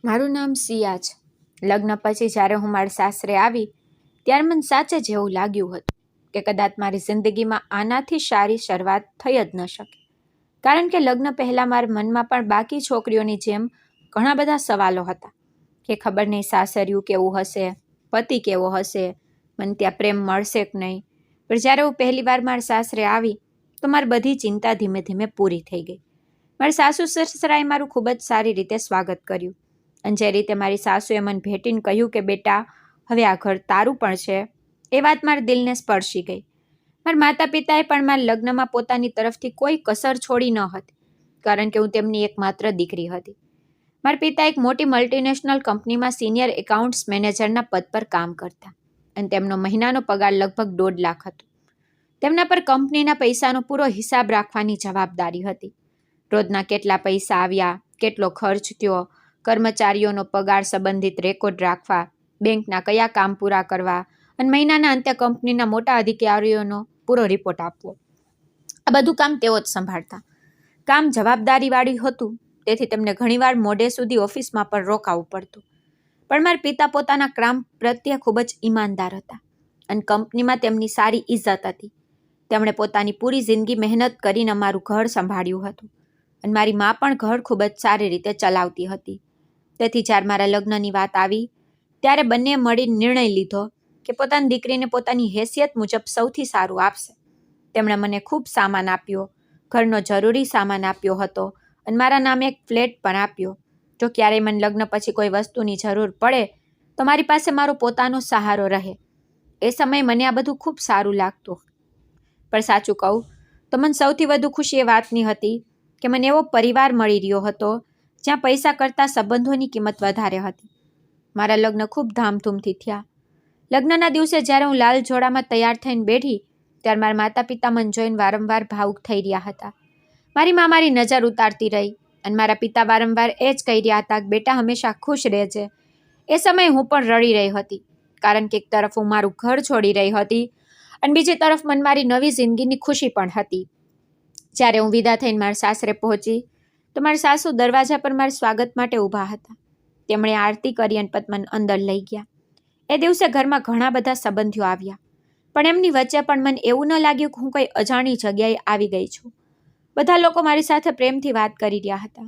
મારું નામ સિયા છે. લગ્ન પછી જ્યારે હું મારા સાસરે આવી ત્યારે મને સાચે જ એવું લાગ્યું હતું કે કદાચ મારી જિંદગીમાં આનાથી સારી શરૂઆત થઈ જ ન શકે. કારણ કે લગ્ન પહેલાં મારા મનમાં પણ બાકી છોકરીઓની જેમ ઘણા બધા સવાલો હતા કે ખબર નહીં સાસરિયું કેવું હશે, પતિ કેવો હશે, મને ત્યાં પ્રેમ મળશે કે નહીં. પણ જ્યારે હું પહેલી વાર મારા સાસરે આવી તો મારી બધી ચિંતા ધીમે ધીમે પૂરી થઈ ગઈ. મારા સાસુ સસરાએ મારું ખૂબ જ સારી રીતે સ્વાગત કર્યું. અને જે રીતે મારી સાસુએ મને ભેટીને કહ્યું કે બેટા હવે આ ઘર તારું પણ છે, એ વાત મારા દિલને સ્પર્શી ગઈ. મારા માતા પિતાએ પણ મારા લગ્નમાં પોતાની તરફથી કોઈ કસર છોડી ન હતી, કારણ કે હું તેમની એકમાત્ર દીકરી હતી. મારા પિતા એક મોટી મલ્ટીનેશનલ કંપનીમાં સિનિયર એકાઉન્ટ્સ મેનેજરના પદ પર કામ કરતા અને તેમનો મહિનાનો પગાર લગભગ 1.5 લાખ હતો. તેમના પર કંપનીના પૈસાનો પૂરો હિસાબ રાખવાની જવાબદારી હતી. રોજના કેટલા પૈસા આવ્યા, કેટલો ખર્ચ થયો, કર્મચારીઓનો પગાર સંબંધિત રેકોર્ડ રાખવા, બેંકના કયા કામ પૂરા કરવા અને મહિનાના અંતે કંપનીના મોટા અધિકારીઓનો પૂરો રિપોર્ટ આપવો. આ બધું કામ તેઓ જ સંભાળતા. કામ જવાબદારીવાળું હતું, તેથી તેમને ઘણીવાર મોડે સુધી ઓફિસમાં પણ રોકાવું પડતું. પણ મારા પિતા પોતાના કામ પ્રત્યે ખૂબ જ ઈમાનદાર હતા અને કંપનીમાં તેમની સારી ઇજ્જત હતી. તેમણે પોતાની પૂરી જિંદગી મહેનત કરીને અમારું ઘર સંભાળ્યું હતું અને મારી મા પણ ઘર ખૂબ જ સારી રીતે ચલાવતી હતી. તેથી જ્યારે મારા લગ્નની વાત આવી ત્યારે બંને મળીને નિર્ણય લીધો કે પોતાની દીકરીને પોતાની હેસિયત મુજબ સૌથી સારું આપશે. તેમણે મને ખૂબ સામાન આપ્યો, ઘરનો જરૂરી સામાન આપ્યો હતો અને મારા નામે એક ફ્લેટ પણ આપ્યો. જો ક્યારેય મને લગ્ન પછી કોઈ વસ્તુની જરૂર પડે તો મારી પાસે મારો પોતાનો સહારો રહે. એ સમયે મને આ બધું ખૂબ સારું લાગતું. પણ સાચું કહું તો મને સૌથી વધુ ખુશી એ વાતની હતી કે મને એવો પરિવાર મળી રહ્યો હતો જ્યાં પૈસા કરતાં સંબંધોની કિંમત વધારે હતી. મારા લગ્ન ખૂબ ધામધૂમથી થયા. લગ્નના દિવસે જ્યારે હું લાલ જોડામાં તૈયાર થઈને બેઠી ત્યારે મારા માતા પિતા મને જોઈને વારંવાર ભાવુક થઈ રહ્યા હતા. મારી મા મારી નજર ઉતારતી રહી અને મારા પિતા વારંવાર એ જ કહી રહ્યા હતા કે બેટા હંમેશા ખુશ રહેજે. એ સમયે હું પણ રડી રહી હતી, કારણ કે એક તરફ હું મારું ઘર છોડી રહી હતી અને બીજી તરફ મને મારી નવી જિંદગીની ખુશી પણ હતી. જ્યારે હું વિદા થઈને મારા સાસરે પહોંચી તો મારા સાસુ દરવાજા પર મારા સ્વાગત માટે ઊભા હતા. તેમણે આરતી કરી અને મને અંદર લઈ ગયા. એ દિવસે ઘરમાં ઘણા બધા સંબંધીઓ આવ્યા, પણ એમની વચ્ચે પણ મને એવું ન લાગ્યું કે હું કોઈ અજાણી જગ્યાએ આવી ગઈ છું. બધા લોકો મારી સાથે પ્રેમથી વાત કરી રહ્યા હતા.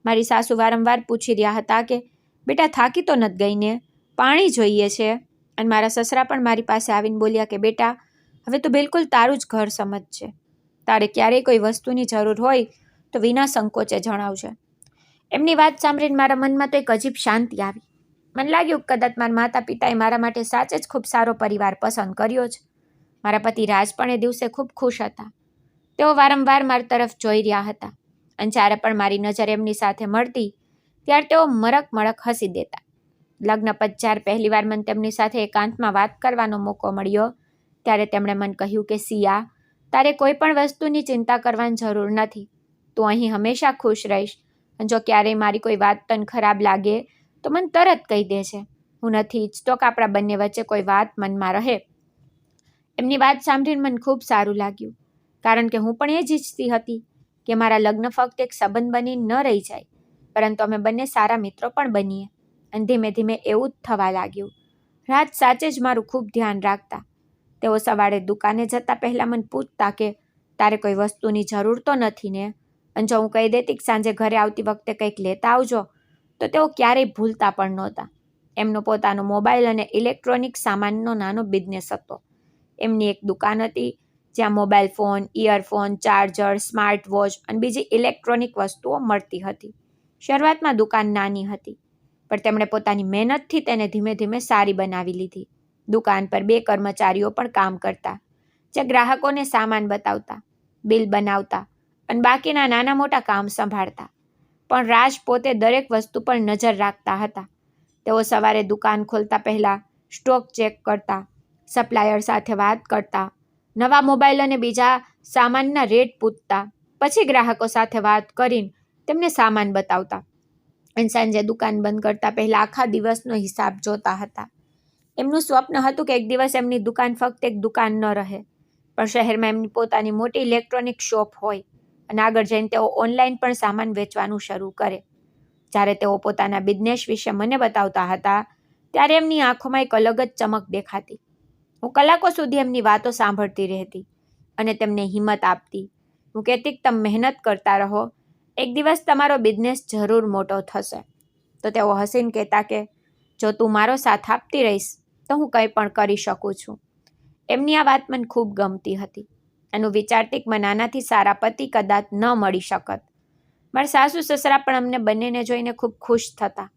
મારી સાસુ વારંવાર પૂછી રહ્યા હતા કે બેટા થાકી તો નથી ગઈ ને, પાણી જોઈએ છે. અને મારા સસરા પણ મારી પાસે આવીને બોલ્યા કે બેટા હવે તું બિલકુલ તારું જ ઘર સમજજે. તારે ક્યારેય કોઈ વસ્તુની જરૂર હોય તો વિના સંકોચે જણાવજે. એમની વાત સાંભળીને મારા મનમાં તો એક અજીબ શાંતિ આવી. મને લાગ્યું કદાચ મારા માતા પિતાએ મારા માટે સાચે જ ખૂબ સારો પરિવાર પસંદ કર્યો છે. મારા પતિ રાજ પણ એ દિવસે ખૂબ ખુશ હતા. તેઓ વારંવાર મારી તરફ જોઈ રહ્યા હતા અને જ્યારે પણ મારી નજર એમની સાથે મળતી ત્યારે તેઓ મરક મરક હસી દેતા. લગ્ન પછી જ્યારે પહેલીવાર મને તેમની સાથે એકાંતમાં વાત કરવાનો મોકો મળ્યો ત્યારે તેમણે મને કહ્યું કે સિયા, તારે કોઈ પણ વસ્તુની ચિંતા કરવાની જરૂર નથી. તું અહીં હંમેશા ખુશ રહીશ અને જો ક્યારેય મારી કોઈ વાત તને ખરાબ લાગે તો મને તરત કહી દેજે. હું નથી ઈચ્છતો કે આપણા બંને વચ્ચે કોઈ વાત મનમાં રહે. એમની વાત સાંભળીને મને ખૂબ સારું લાગ્યું, કારણ કે હું પણ એ જ ઈચ્છતી હતી કે મારા લગ્ન ફક્ત એક સંબંધ બની ન રહી જાય, પરંતુ અમે બંને સારા મિત્રો પણ બનીએ. અને ધીમે ધીમે એવું જ થવા લાગ્યું. રાજ સાચે જ મારું ખૂબ ધ્યાન રાખતા. તેઓ સવારે દુકાને જતા પહેલાં મને પૂછતા કે તારે કોઈ વસ્તુની જરૂર તો નથી ને, અને જો હું કહી દેતી કે સાંજે ઘરે આવતી વખતે કંઈક લેતા આવજો તો તેઓ ક્યારેય ભૂલતા પણ નહોતા. એમનો પોતાનો મોબાઈલ અને ઇલેક્ટ્રોનિક સામાનનો નાનો બિઝનેસ હતો. એમની એક દુકાન હતી જ્યાં mobile phone, earphone, charger, smart watch અને બીજી ઇલેક્ટ્રોનિક વસ્તુઓ મળતી હતી. શરૂઆતમાં દુકાન નાની હતી, પણ તેમણે પોતાની મહેનતથી તેને ધીમે ધીમે સારી બનાવી લીધી. દુકાન પર 2 કર્મચારીઓ પણ કામ કરતા, જે ગ્રાહકોને સામાન બતાવતા, બિલ બનાવતા અને બાકીના નાના મોટા કામ સંભાળતા. પણ રાજ પોતે દરેક વસ્તુ પર નજર રાખતા હતા. તેઓ સવારે દુકાન ખોલતા પહેલાં સ્ટોક ચેક કરતા, સપ્લાયર સાથે વાત કરતા, નવા મોબાઈલ અને બીજા સામાનના રેટ પૂછતા, પછી ગ્રાહકો સાથે વાત કરીને તેમને સામાન બતાવતા અને સાંજે દુકાન બંધ કરતા પહેલાં આખા દિવસનો હિસાબ જોતા હતા. એમનું સ્વપ્ન હતું કે એક દિવસ એમની દુકાન ફક્ત એક દુકાન ન રહે, પણ શહેરમાં એમની પોતાની મોટી ઇલેક્ટ્રોનિક શોપ હોય અને આગળ જઈને તેઓ ઓનલાઈન પણ સામાન વેચવાનું શરૂ કરે. જ્યારે તેઓ પોતાના બિઝનેસ વિશે મને બતાવતા હતા ત્યારે એમની આંખોમાં એક અલગ જ ચમક દેખાતી. હું કલાકો સુધી એમની વાતો સાંભળતી રહેતી અને તેમને હિંમત આપતી. હું કહેતી કે તમે મહેનત કરતા રહો, એક દિવસ તમારો બિઝનેસ જરૂર મોટો થશે. તો તેઓ હસીને કહેતા કે જો તું મારો સાથ આપતી રહીશ તો હું કંઈ પણ કરી શકું છું. એમની આ વાત મને ખૂબ ગમતી હતી. એનું વિચારતી કે મને આનાથી સારા પતિ કદાચ ન મળી શકત. મારા સાસુ સસરા પણ અમને બંનેને જોઈને ખૂબ ખુશ થતા.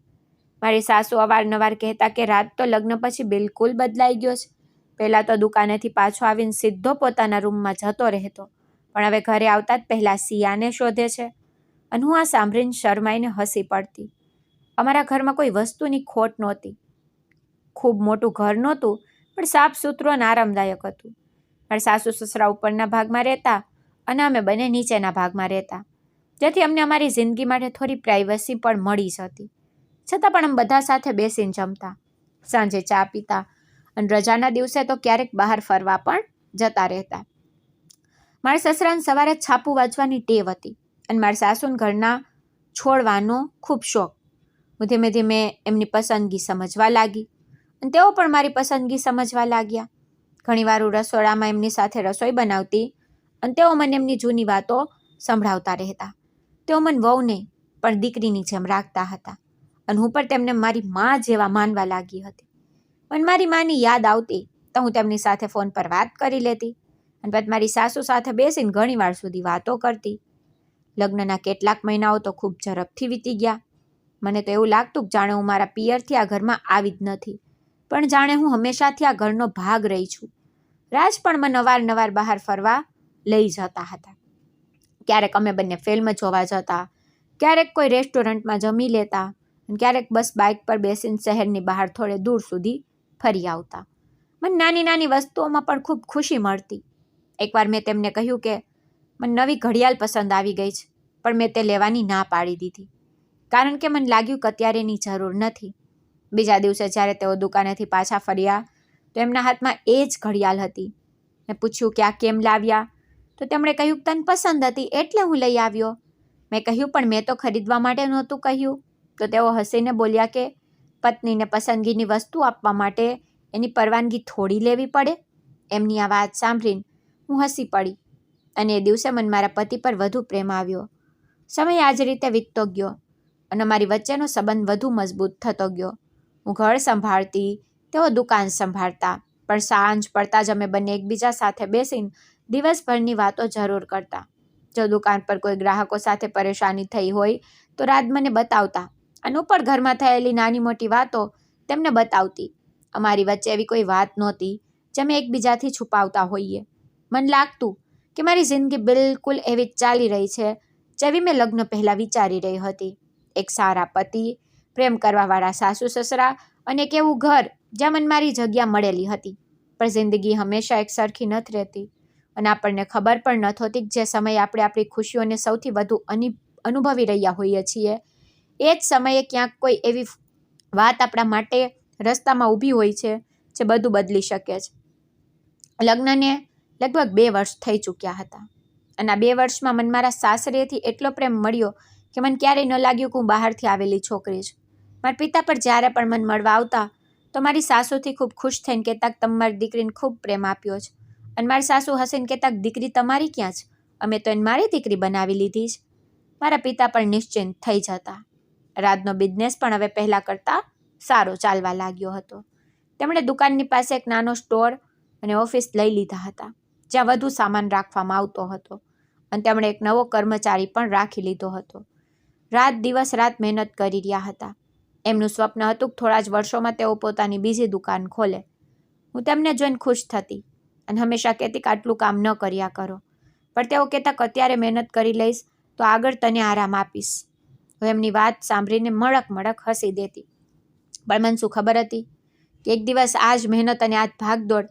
મારી સાસુ અવારનવાર કહેતા કે રાત તો લગ્ન પછી બિલકુલ બદલાઈ ગયો છે. પહેલાં તો દુકાનેથી પાછો આવીને સીધો પોતાના રૂમમાં જતો રહેતો, પણ હવે ઘરે આવતા જ પહેલાં સિયાને શોધે છે. અને હું આ સાંભળીને શરમાઈને હસી પડતી. અમારા ઘરમાં કોઈ વસ્તુની ખોટ નહોતી. ખૂબ મોટું ઘર નહોતું, પણ સાફ સુથરું અને આરામદાયક હતું. મારા સાસુ સસરા ઉપરના ભાગમાં રહેતા અને અમે બંને નીચેના ભાગમાં રહેતા, જેથી અમને અમારી જિંદગી માટે થોડી પ્રાઇવસી પણ મળી જતી. છતાં પણ અમે બધા સાથે બેસીને જમતા, સાંજે ચા પીતા અને રજાના દિવસે તો ક્યારેક બહાર ફરવા પણ જતા રહેતા. મારા સસરાને સવારે છાપું વાંચવાની ટેવ હતી અને મારા સાસુને ઘરના છોડવાનો ખૂબ શોખ. હું ધીમે ધીમે એમની પસંદગી સમજવા લાગી અને તેઓ પણ મારી પસંદગી સમજવા લાગ્યા. ઘણીવાર હું રસોડામાં એમની સાથે રસોઈ બનાવતી અને તેઓ મને એમની જૂની વાતો સંભળાવતા રહેતા. તેઓ મને વહુ નહીં પણ દીકરીની જેમ રાખતા હતા અને હું પણ તેમને મારી માં જેવા માનવા લાગી હતી. મને મારી માની યાદ આવતી તો હું તેમની સાથે ફોન પર વાત કરી લેતી અને પછી મારી સાસુ સાથે બેસીને ઘણીવાર સુધી વાતો કરતી. લગ્નના કેટલાક મહિનાઓ તો ખૂબ ઝડપથી વીતી ગયા. મને તો એવું લાગતું કે જાણે હું મારા પિયરથી આ ઘરમાં આવી જ નથી, પણ જાણે હું હંમેશાથી આ ઘરનો ભાગ રહી છું. રાજ પણ મને અવારનવાર બહાર ફરવા લઈ જતા હતા. ક્યારેક અમે બંને ફિલ્મ જોવા જતા, ક્યારેક કોઈ રેસ્ટોરન્ટમાં જમી લેતા અને ક્યારેક બસ બાઇક પર બેસીને શહેરની બહાર થોડે દૂર સુધી ફરી આવતા. મને નાની નાની વસ્તુઓમાં પણ ખૂબ ખુશી મળતી. એકવાર મેં તેમને કહ્યું કે મને નવી ઘડિયાળ પસંદ આવી ગઈ છે, પણ મેં તે લેવાની ના પાડી દીધી કારણ કે મને લાગ્યું કે અત્યારે એની જરૂર નથી. બીજા દિવસે જ્યારે તેઓ દુકાનેથી પાછા ફર્યા તો એમના હાથમાં એ જ ઘડિયાળ હતી. મેં પૂછ્યું કે આ કેમ લાવ્યા? તો તેમણે કહ્યું તને પસંદ હતી એટલે હું લઈ આવ્યો. મેં કહ્યું પણ મેં તો ખરીદવા માટે નહોતું કહ્યું. તો તેઓ હસીને બોલ્યા કે પત્નીને પસંદગીની વસ્તુ આપવા માટે એની પરવાનગી થોડી લેવી પડે. એમની આ વાત સાંભળીને હું હસી પડી અને એ દિવસે મને મારા પતિ પર વધુ પ્રેમ આવ્યો. સમય આ જ રીતે વીતતો ગયો અને અમારી વચ્ચેનો સંબંધ વધુ મજબૂત થતો ગયો. હું ઘર સંભાળતી, તેઓ દુકાન સંભાળતા, પણ સાંજ પડતા જ અમે બંને એકબીજા સાથે બેસીને દિવસભરની વાતો જરૂર કરતા. જો દુકાન પર કોઈ ગ્રાહકો સાથે પરેશાની થઈ હોય તો રાજ મને બતાવતા અને હું પણ ઘરમાં થયેલી નાની મોટી વાતો તેમને બતાવતી. અમારી વચ્ચે એવી કોઈ વાત નહોતી જે અમે એકબીજાથી છુપાવતા હોઈએ. મને લાગતું કે મારી જિંદગી બિલકુલ એવી જ ચાલી રહી છે જેવી મેં લગ્ન પહેલાં વિચારી રહી હતી. એક સારા પતિ, પ્રેમ કરવાવાળા સાસુ સસરા અને એક એવું ઘર જ્યાં મને મારી જગ્યા મળેલી હતી. પણ જિંદગી હંમેશા એક સરખી નથી રહેતી અને આપણને ખબર પણ નથી હોતી કે જે સમયે આપણે આપણી ખુશીઓને સૌથી વધુ અનુભવી રહ્યા હોઈએ છીએ એ જ સમયે ક્યાંક કોઈ એવી વાત આપણા માટે રસ્તામાં ઊભી હોય છે જે બધું બદલી શકે છે. લગ્નને લગભગ 2 વર્ષ થઈ ચૂક્યા હતા અને આ 2 વર્ષમાં મને મારા સાસરેથી એટલો પ્રેમ મળ્યો કે મને ક્યારેય ન લાગ્યું કે હું બહારથી આવેલી છોકરી છું. મારા પિતા પર જ્યારે પણ મને મળવા આવતા તો મારી સાસુથી ખૂબ ખુશ થઈને કહેતા કે તમે મારી દીકરીને ખૂબ પ્રેમ આપ્યો છે. અને મારી સાસુ હસીને કહેતા કે દીકરી તમારી ક્યાં છે? અમે તો એને મારી દીકરી બનાવી લીધી છે. મારા પિતા પણ નિશ્ચિંત થઈ જતા. રાજનો બિઝનેસ પણ હવે પહેલાં કરતાં સારો ચાલવા લાગ્યો હતો. તેમણે દુકાનની પાસે એક નાનો સ્ટોર અને ઓફિસ લઈ લીધા હતા જ્યાં વધુ સામાન રાખવામાં આવતો હતો અને તેમણે એક નવો કર્મચારી પણ રાખી લીધો હતો. દિવસ રાત મહેનત કરી રહ્યા હતા. એમનું સ્વપ્ન હતું કે થોડા જ વર્ષોમાં તેઓ પોતાની બીજી દુકાન ખોલે. હું તેમને જોઈને ખુશ થતી અને હંમેશા કહેતી કે આટલું કામ ન કર્યા કરો, પણ તેઓ કહેતા કે અત્યારે મહેનત કરી લઈશ તો આગળ તને આરામ આપીશ. હું એમની વાત સાંભળીને મડક મડક હસી દેતી, પણ મને શું ખબર હતી કે એક દિવસ આ જ મહેનત અને આ જ ભાગદોડ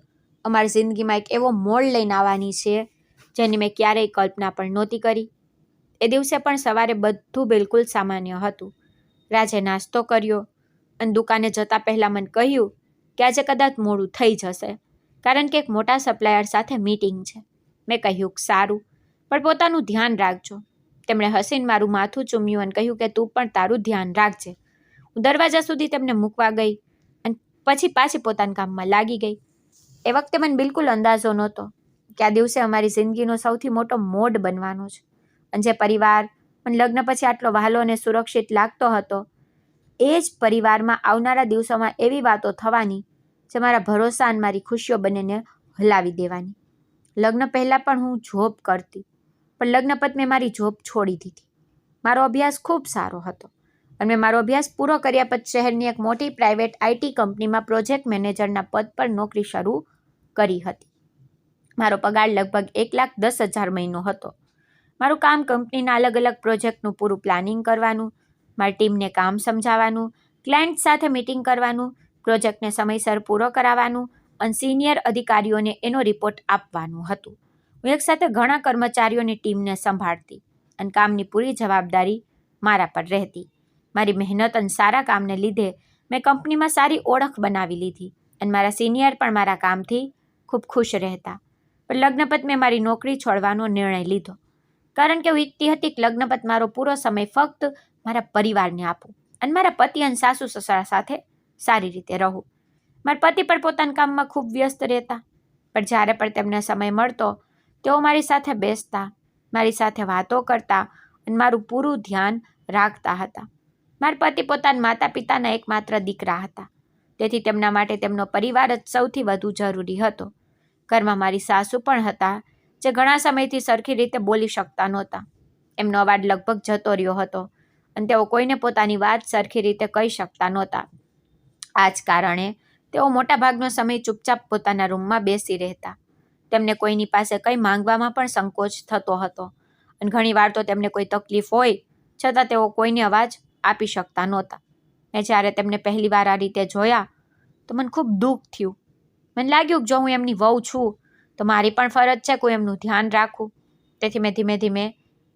અમારી જિંદગીમાં એક એવો મોડ લઈને આવવાની છે જેની મેં ક્યારેય કલ્પના પણ નહોતી કરી. એ દિવસે પણ સવારે બધું બિલકુલ સામાન્ય હતું. રાજે નાસ્તો કર્યો અને દુકાને જતાં પહેલાં મને કહ્યું કે આજે કદાચ મોડું થઈ જશે કારણ કે એક મોટા સપ્લાયર સાથે મીટિંગ છે. મેં કહ્યું કે સારું, પણ પોતાનું ધ્યાન રાખજો. તેમણે હસીને મારું માથું ચૂમ્યું અને કહ્યું કે તું પણ તારું ધ્યાન રાખજે. હું દરવાજા સુધી તેમને મૂકવા ગઈ અને પછી પાછી પોતાના કામમાં લાગી ગઈ. એ વખતે મને બિલકુલ અંદાજો નહોતો કે આ દિવસે અમારી જિંદગીનો સૌથી મોટો મોડ બનવાનો છે. અને જે પરિવાર મને લગ્ન પછી આટલો વહાલો અને સુરક્ષિત લાગતો હતો, એ જ પરિવારમાં આવનારા દિવસોમાં એવી વાતો થવાની જે મારા ભરોસા અને મારી ખુશીઓ બંનેને હલાવી દેવાની. લગ્ન પહેલાં પણ હું જોબ કરતી, પણ લગ્ન પછી મેં મારી જોબ છોડી દીધી. મારો અભ્યાસ ખૂબ સારો હતો અને મેં મારો અભ્યાસ પૂરો કર્યા પછી શહેરની એક મોટી પ્રાઇવેટ IT કંપનીમાં પ્રોજેક્ટ મેનેજરના પદ પર નોકરી શરૂ કરી હતી. મારો પગાર લગભગ 1,10,000 મહિનો હતો. મારું કામ કંપનીના અલગ અલગ પ્રોજેક્ટનું પૂરું પ્લાનિંગ કરવાનું, મારી ટીમને કામ સમજાવવાનું, ક્લાયન્ટ સાથે મીટિંગ કરવાનું, પ્રોજેક્ટને સમયસર પૂરો કરાવવાનું અને સિનિયર અધિકારીઓને એનો રિપોર્ટ આપવાનું હતું. હું એકસાથે ઘણા કર્મચારીઓની ટીમને સંભાળતી અને કામની પૂરી જવાબદારી મારા પર રહેતી. મારી મહેનત અને સારા કામને લીધે મેં કંપનીમાં સારી ઓળખ બનાવી લીધી અને મારા સિનિયર પણ મારા કામથી ખૂબ ખુશ રહેતા. પણ લગ્ન પછી મેં મારી નોકરી છોડવાનો નિર્ણય લીધો, કારણ કે હું ઈચ્છતી હતી કે લગ્ન પછી મારો પૂરો સમય ફક્ત મારા પરિવારને આપું અને મારા પતિ અને સાસુ સસરા સાથે સારી રીતે રહું. મારા પતિ પણ પોતાના કામમાં ખૂબ વ્યસ્ત રહેતા, પણ જ્યારે પણ તેમને સમય મળતો તેઓ મારી સાથે બેસતા, મારી સાથે વાતો કરતા અને મારું પૂરું ધ્યાન રાખતા હતા. મારા પતિ પોતાના માતા પિતાના એકમાત્ર દીકરા હતા, તેથી તેમના માટે તેમનો પરિવાર જ સૌથી વધુ જરૂરી હતો. ઘરમાં મારી સાસુ પણ હતા, જે ઘણા સમયથી સરખી રીતે બોલી શકતા નહોતા. એમનો અવાજ લગભગ જતો રહ્યો હતો અને તેઓ કોઈને પોતાની વાત સરખી રીતે કહી શકતા નહોતા. આ જ કારણે તેઓ મોટાભાગનો સમય ચૂપચાપ પોતાના રૂમમાં બેસી રહેતા. તેમને કોઈની પાસે કંઈ માંગવામાં પણ સંકોચ થતો હતો અને ઘણીવાર તો તેમને કોઈ તકલીફ હોય છતાં તેઓ કોઈને અવાજ આપી શકતા નહોતા. મેં જ્યારે તેમને પહેલીવાર આ રીતે જોયા તો મને ખૂબ દુઃખ થયું. મને લાગ્યું કે જો હું એમની વહુ છું તો મારી પણ ફરજ છે કોઈ એમનું ધ્યાન રાખવું. તેથી મેં ધીમે ધીમે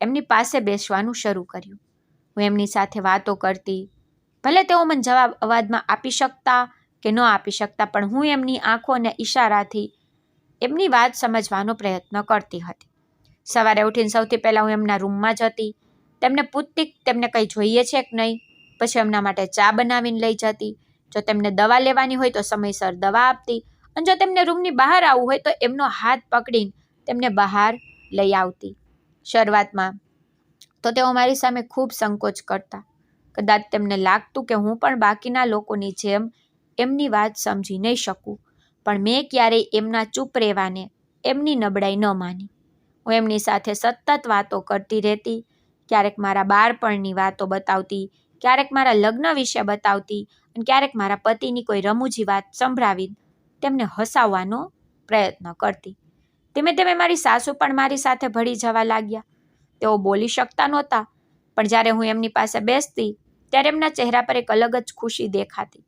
એમની પાસે બેસવાનું શરૂ કર્યું. હું એમની સાથે વાતો કરતી. ભલે તેઓ મને જવાબ અવાજમાં આપી શકતા કે ન આપી શકતા, પણ હું એમની આંખો અને ઈશારાથી એમની વાત સમજવાનો પ્રયત્ન કરતી હતી. સવારે ઉઠીને સૌથી પહેલાં હું એમના રૂમમાં જતી, તેમને પૂછતી તેમને કંઈ જોઈએ છે કે નહીં. પછી એમના માટે ચા બનાવીને લઈ જતી. જો તેમને દવા લેવાની હોય તો સમયસર દવા આપતી અને જો તેમને રૂમની બહાર આવવું હોય તો એમનો હાથ પકડીને તેમને બહાર લઈ આવતી. શરૂઆતમાં તો તેઓ મારી સામે ખૂબ સંકોચ કરતા. કદાચ તેમને લાગતું કે હું પણ બાકીના લોકોની જેમ એમની વાત સમજી નહીં શકું, પણ મેં ક્યારેય એમના ચૂપ રહેવાને એમની નબળાઈ ન માની. હું એમની સાથે સતત વાતો કરતી રહેતી. ક્યારેક મારા બાળપણની વાતો બતાવતી, ક્યારેક મારા લગ્ન વિશે બતાવતી અને ક્યારેક મારા પતિની કોઈ રમૂજી વાત સંભળાવીને તેમને હસાવવાનો પ્રયત્ન કરતી. ધીમે ધીમે મારી સાસુ પણ મારી સાથે ભળી જવા લાગ્યા. તેઓ બોલી શકતા નહોતા, પણ જ્યારે હું એમની પાસે બેસતી ત્યારે એમના ચહેરા પર એક અલગ જ ખુશી દેખાતી.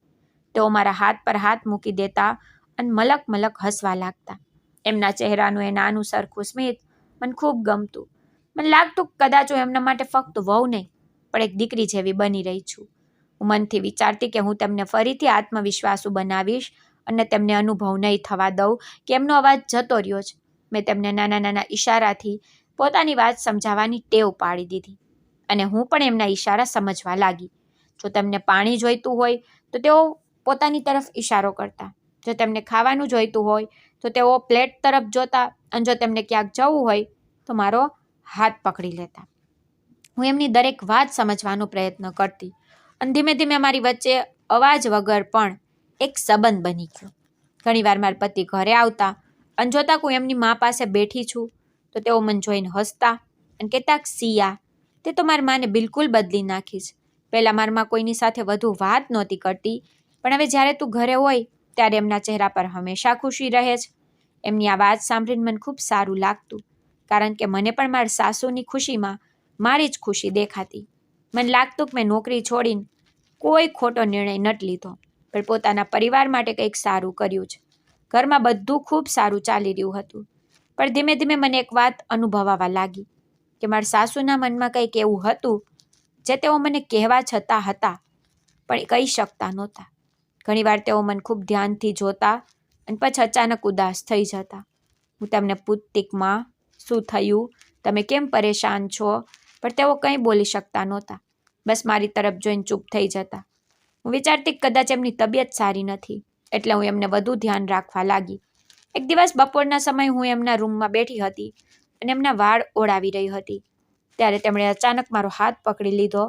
તેઓ મારા હાથ પર હાથ મૂકી દેતા અને મલક મલક હસવા લાગતા. એમના ચહેરાનું એ નાનું સરખું સ્મિત મને ખૂબ ગમતું. મને લાગતું કદાચ હું એમના માટે ફક્ત વહુ નહીં, પણ એક દીકરી જેવી બની રહી છું. હું મનથી વિચારતી કે હું તેમને ફરીથી આત્મવિશ્વાસુ બનાવીશ અને તેમને અનુભવ નહીં થવા દઉં કે એમનો અવાજ જતો રહ્યો છે. મેં તેમને નાના નાના ઈશારાથી પોતાની વાત સમજાવવાની ટેવ પાડી દીધી અને હું પણ એમના ઈશારા સમજવા લાગી. જો તેમને પાણી જોઈતું હોય તો તેઓ પોતાની તરફ ઈશારો કરતા. જો તેમને ખાવાનું જોઈતું હોય તો તેઓ પ્લેટ તરફ જોતા અને જો તેમને ક્યાંક જવું હોય તો મારો હાથ પકડી લેતા. હું એમની દરેક વાત સમજવાનો પ્રયત્ન કરતી અને ધીમે ધીમે મારી વચ્ચે અવાજ વગર પણ એક સંબંધ બની ગયો. ઘણીવાર મારા પતિ ઘરે આવતા અને જોતા હું એમની મા પાસે બેઠી છું તો તેઓ મને જોઈને હસતા અને કહેતા સિયા, તે તો મારી માને બિલકુલ બદલી નાખી છે. પહેલાં મારી મા કોઈની સાથે વધુ વાત નહોતી કરતી, પણ હવે જ્યારે તું ઘરે હોય ત્યારે એમના ચહેરા પર હંમેશા ખુશી રહે છે. એમની આ વાત સાંભળીને મને ખૂબ સારું લાગતું, કારણ કે મને પણ મારી સાસુની ખુશીમાં મારી જ ખુશી દેખાતી. મને લાગતું કે મેં નોકરી છોડીને કોઈ ખોટો નિર્ણય નથી લીધો, પણ પોતાના પરિવાર માટે કંઈક સારું કર્યું છે. ઘરમાં બધું ખૂબ સારું ચાલી રહ્યું હતું, પણ ધીમે ધીમે મને એક વાત અનુભવાવા લાગી કે મારા સાસુના મનમાં કંઈક એવું હતું જે તેઓ મને કહેવા છતાં હતા, પણ કહી શકતા નહોતા. ઘણીવાર તેઓ મને ખૂબ ધ્યાનથી જોતા અને પછી અચાનક ઉદાસ થઈ જતા. હું તેમને પૂછતી, માં શું થયું, તમે કેમ પરેશાન છો? પણ તેઓ કંઈ બોલી શકતા નહોતા. બસ મારી તરફ જોઈને ચૂપ થઈ જતા. હું વિચારતી કદાચ એમની તબિયત સારી નથી, એટલે હું એમને વધુ ધ્યાન રાખવા લાગી. એક દિવસ બપોરના સમયે હું એમના રૂમમાં બેઠી હતી અને એમના વાળ ઓળાવી રહી હતી. ત્યારે તેમણે અચાનક મારો હાથ પકડી લીધો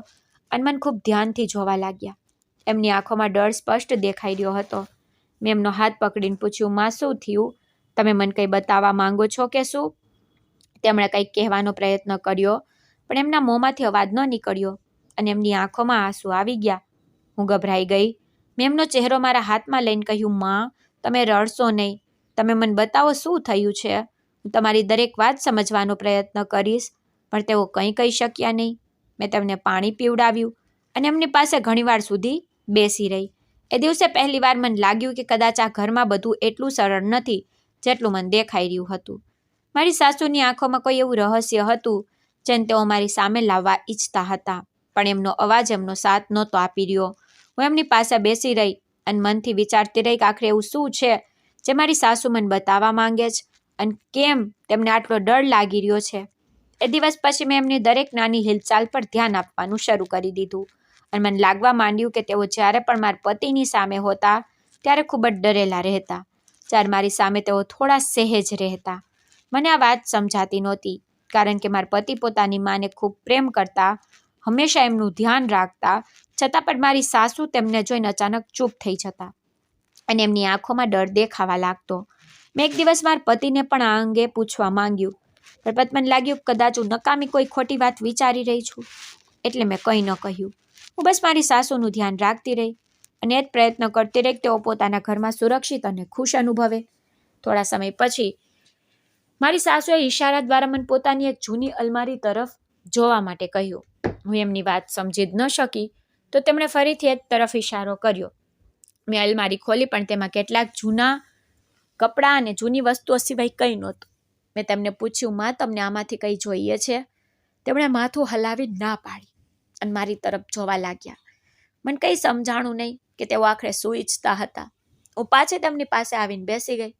અને મને ખૂબ ધ્યાનથી જોવા લાગ્યા. એમની આંખોમાં ડર સ્પષ્ટ દેખાઈ રહ્યો હતો. મેં એમનો હાથ પકડીને પૂછ્યું, માં શું થયું? તમે મને કંઈ બતાવવા માંગો છો કે શું? તેમણે કંઈક કહેવાનો પ્રયત્ન કર્યો, પણ એમના મોંમાંથી અવાજ ન નીકળ્યો અને એમની આંખોમાં આંસુ આવી ગયા. હું ગભરાઈ ગઈ. મેં એમનો ચહેરો મારા હાથમાં લઈને કહ્યું, માં, તમે રડશો નહીં. તમે મને બતાવો શું થયું છે. હું તમારી દરેક વાત સમજવાનો પ્રયત્ન કરીશ. પણ તેઓ કંઈ કહી શક્યા નહીં. મેં તેમને પાણી પીવડાવ્યું અને એમની પાસે ઘણીવાર સુધી બેસી રહી. એ દિવસે પહેલીવાર મને લાગ્યું કે કદાચ આ ઘરમાં બધું એટલું સરળ નથી જેટલું મને દેખાઈ રહ્યું હતું. મારી સાસુની આંખોમાં કોઈ એવું રહસ્ય હતું જેને તેઓ મારી સામે લાવવા ઈચ્છતા હતા, પણ એમનો અવાજ એમનો સાથ નહોતો આપી રહ્યો. હું એમની પાસે બેસી રહી અને મનથી વિચારતી રહી કે આખરે એવું શું છે જે મારી સાસુ મને બતાવવા માંગે છે અને કેમ તેમને આટલો ડર લાગી રહ્યો છે. એ દિવસ પછી મેં એમની દરેક નાની હિલચાલ પર ધ્યાન આપવાનું શરૂ કરી દીધું અને મને લાગવા માંડ્યું કે તેઓ જ્યારે પણ મારા પતિની સામે હોતા ત્યારે ખૂબ જ ડરેલા રહેતા. જ્યારે મારી સામે તેઓ થોડા સહેજ રહેતા. મને આ વાત સમજાતી નહોતી, કારણ કે મારા પતિ પોતાની માને ખૂબ પ્રેમ કરતા, હંમેશા એમનું ધ્યાન રાખતા, છતાં પણ મારી સાસુ તેમને જોઈને અચાનક ચૂપ થઈ જતા અને એમની આંખોમાં ડર દેખાવા લાગતો. મેં એક દિવસ મારા પતિને પણ આ અંગે પૂછવા માંગ્યું, પણ પછી મને લાગ્યું કદાચ હું નકામી કોઈ ખોટી વાત વિચારી રહી છું, એટલે મેં કંઈ ન કહ્યું. હું બસ મારી સાસુનું ધ્યાન રાખતી રહી અને એ જ પ્રયત્ન કરતી રહી કે તેઓ પોતાના ઘરમાં સુરક્ષિત અને ખુશ અનુભવે. થોડા સમય પછી મારી સાસુએ ઈશારા દ્વારા મને પોતાની એક જૂની અલમારી તરફ જોવા માટે કહ્યું. હું એમની વાત સમજી જ ન શકી તો તેમણે ફરીથી એ તરફ ઈશારો કર્યો. મેં અલમારી ખોલી, પણ તેમાં કેટલાક જૂના કપડાં અને જૂની વસ્તુઓ સિવાય કંઈ નહોતું. મેં તેમને પૂછ્યું, માં, તમને આમાંથી કંઈ જોઈએ છે? તેમણે માથું હલાવી ના પાડી અને મારી તરફ જોવા લાગ્યા. મને કંઈ સમજાણું નહીં કે તેઓ આખરે શું ઈચ્છતા હતા. હું પાછી તેમની પાસે આવીને બેસી ગઈ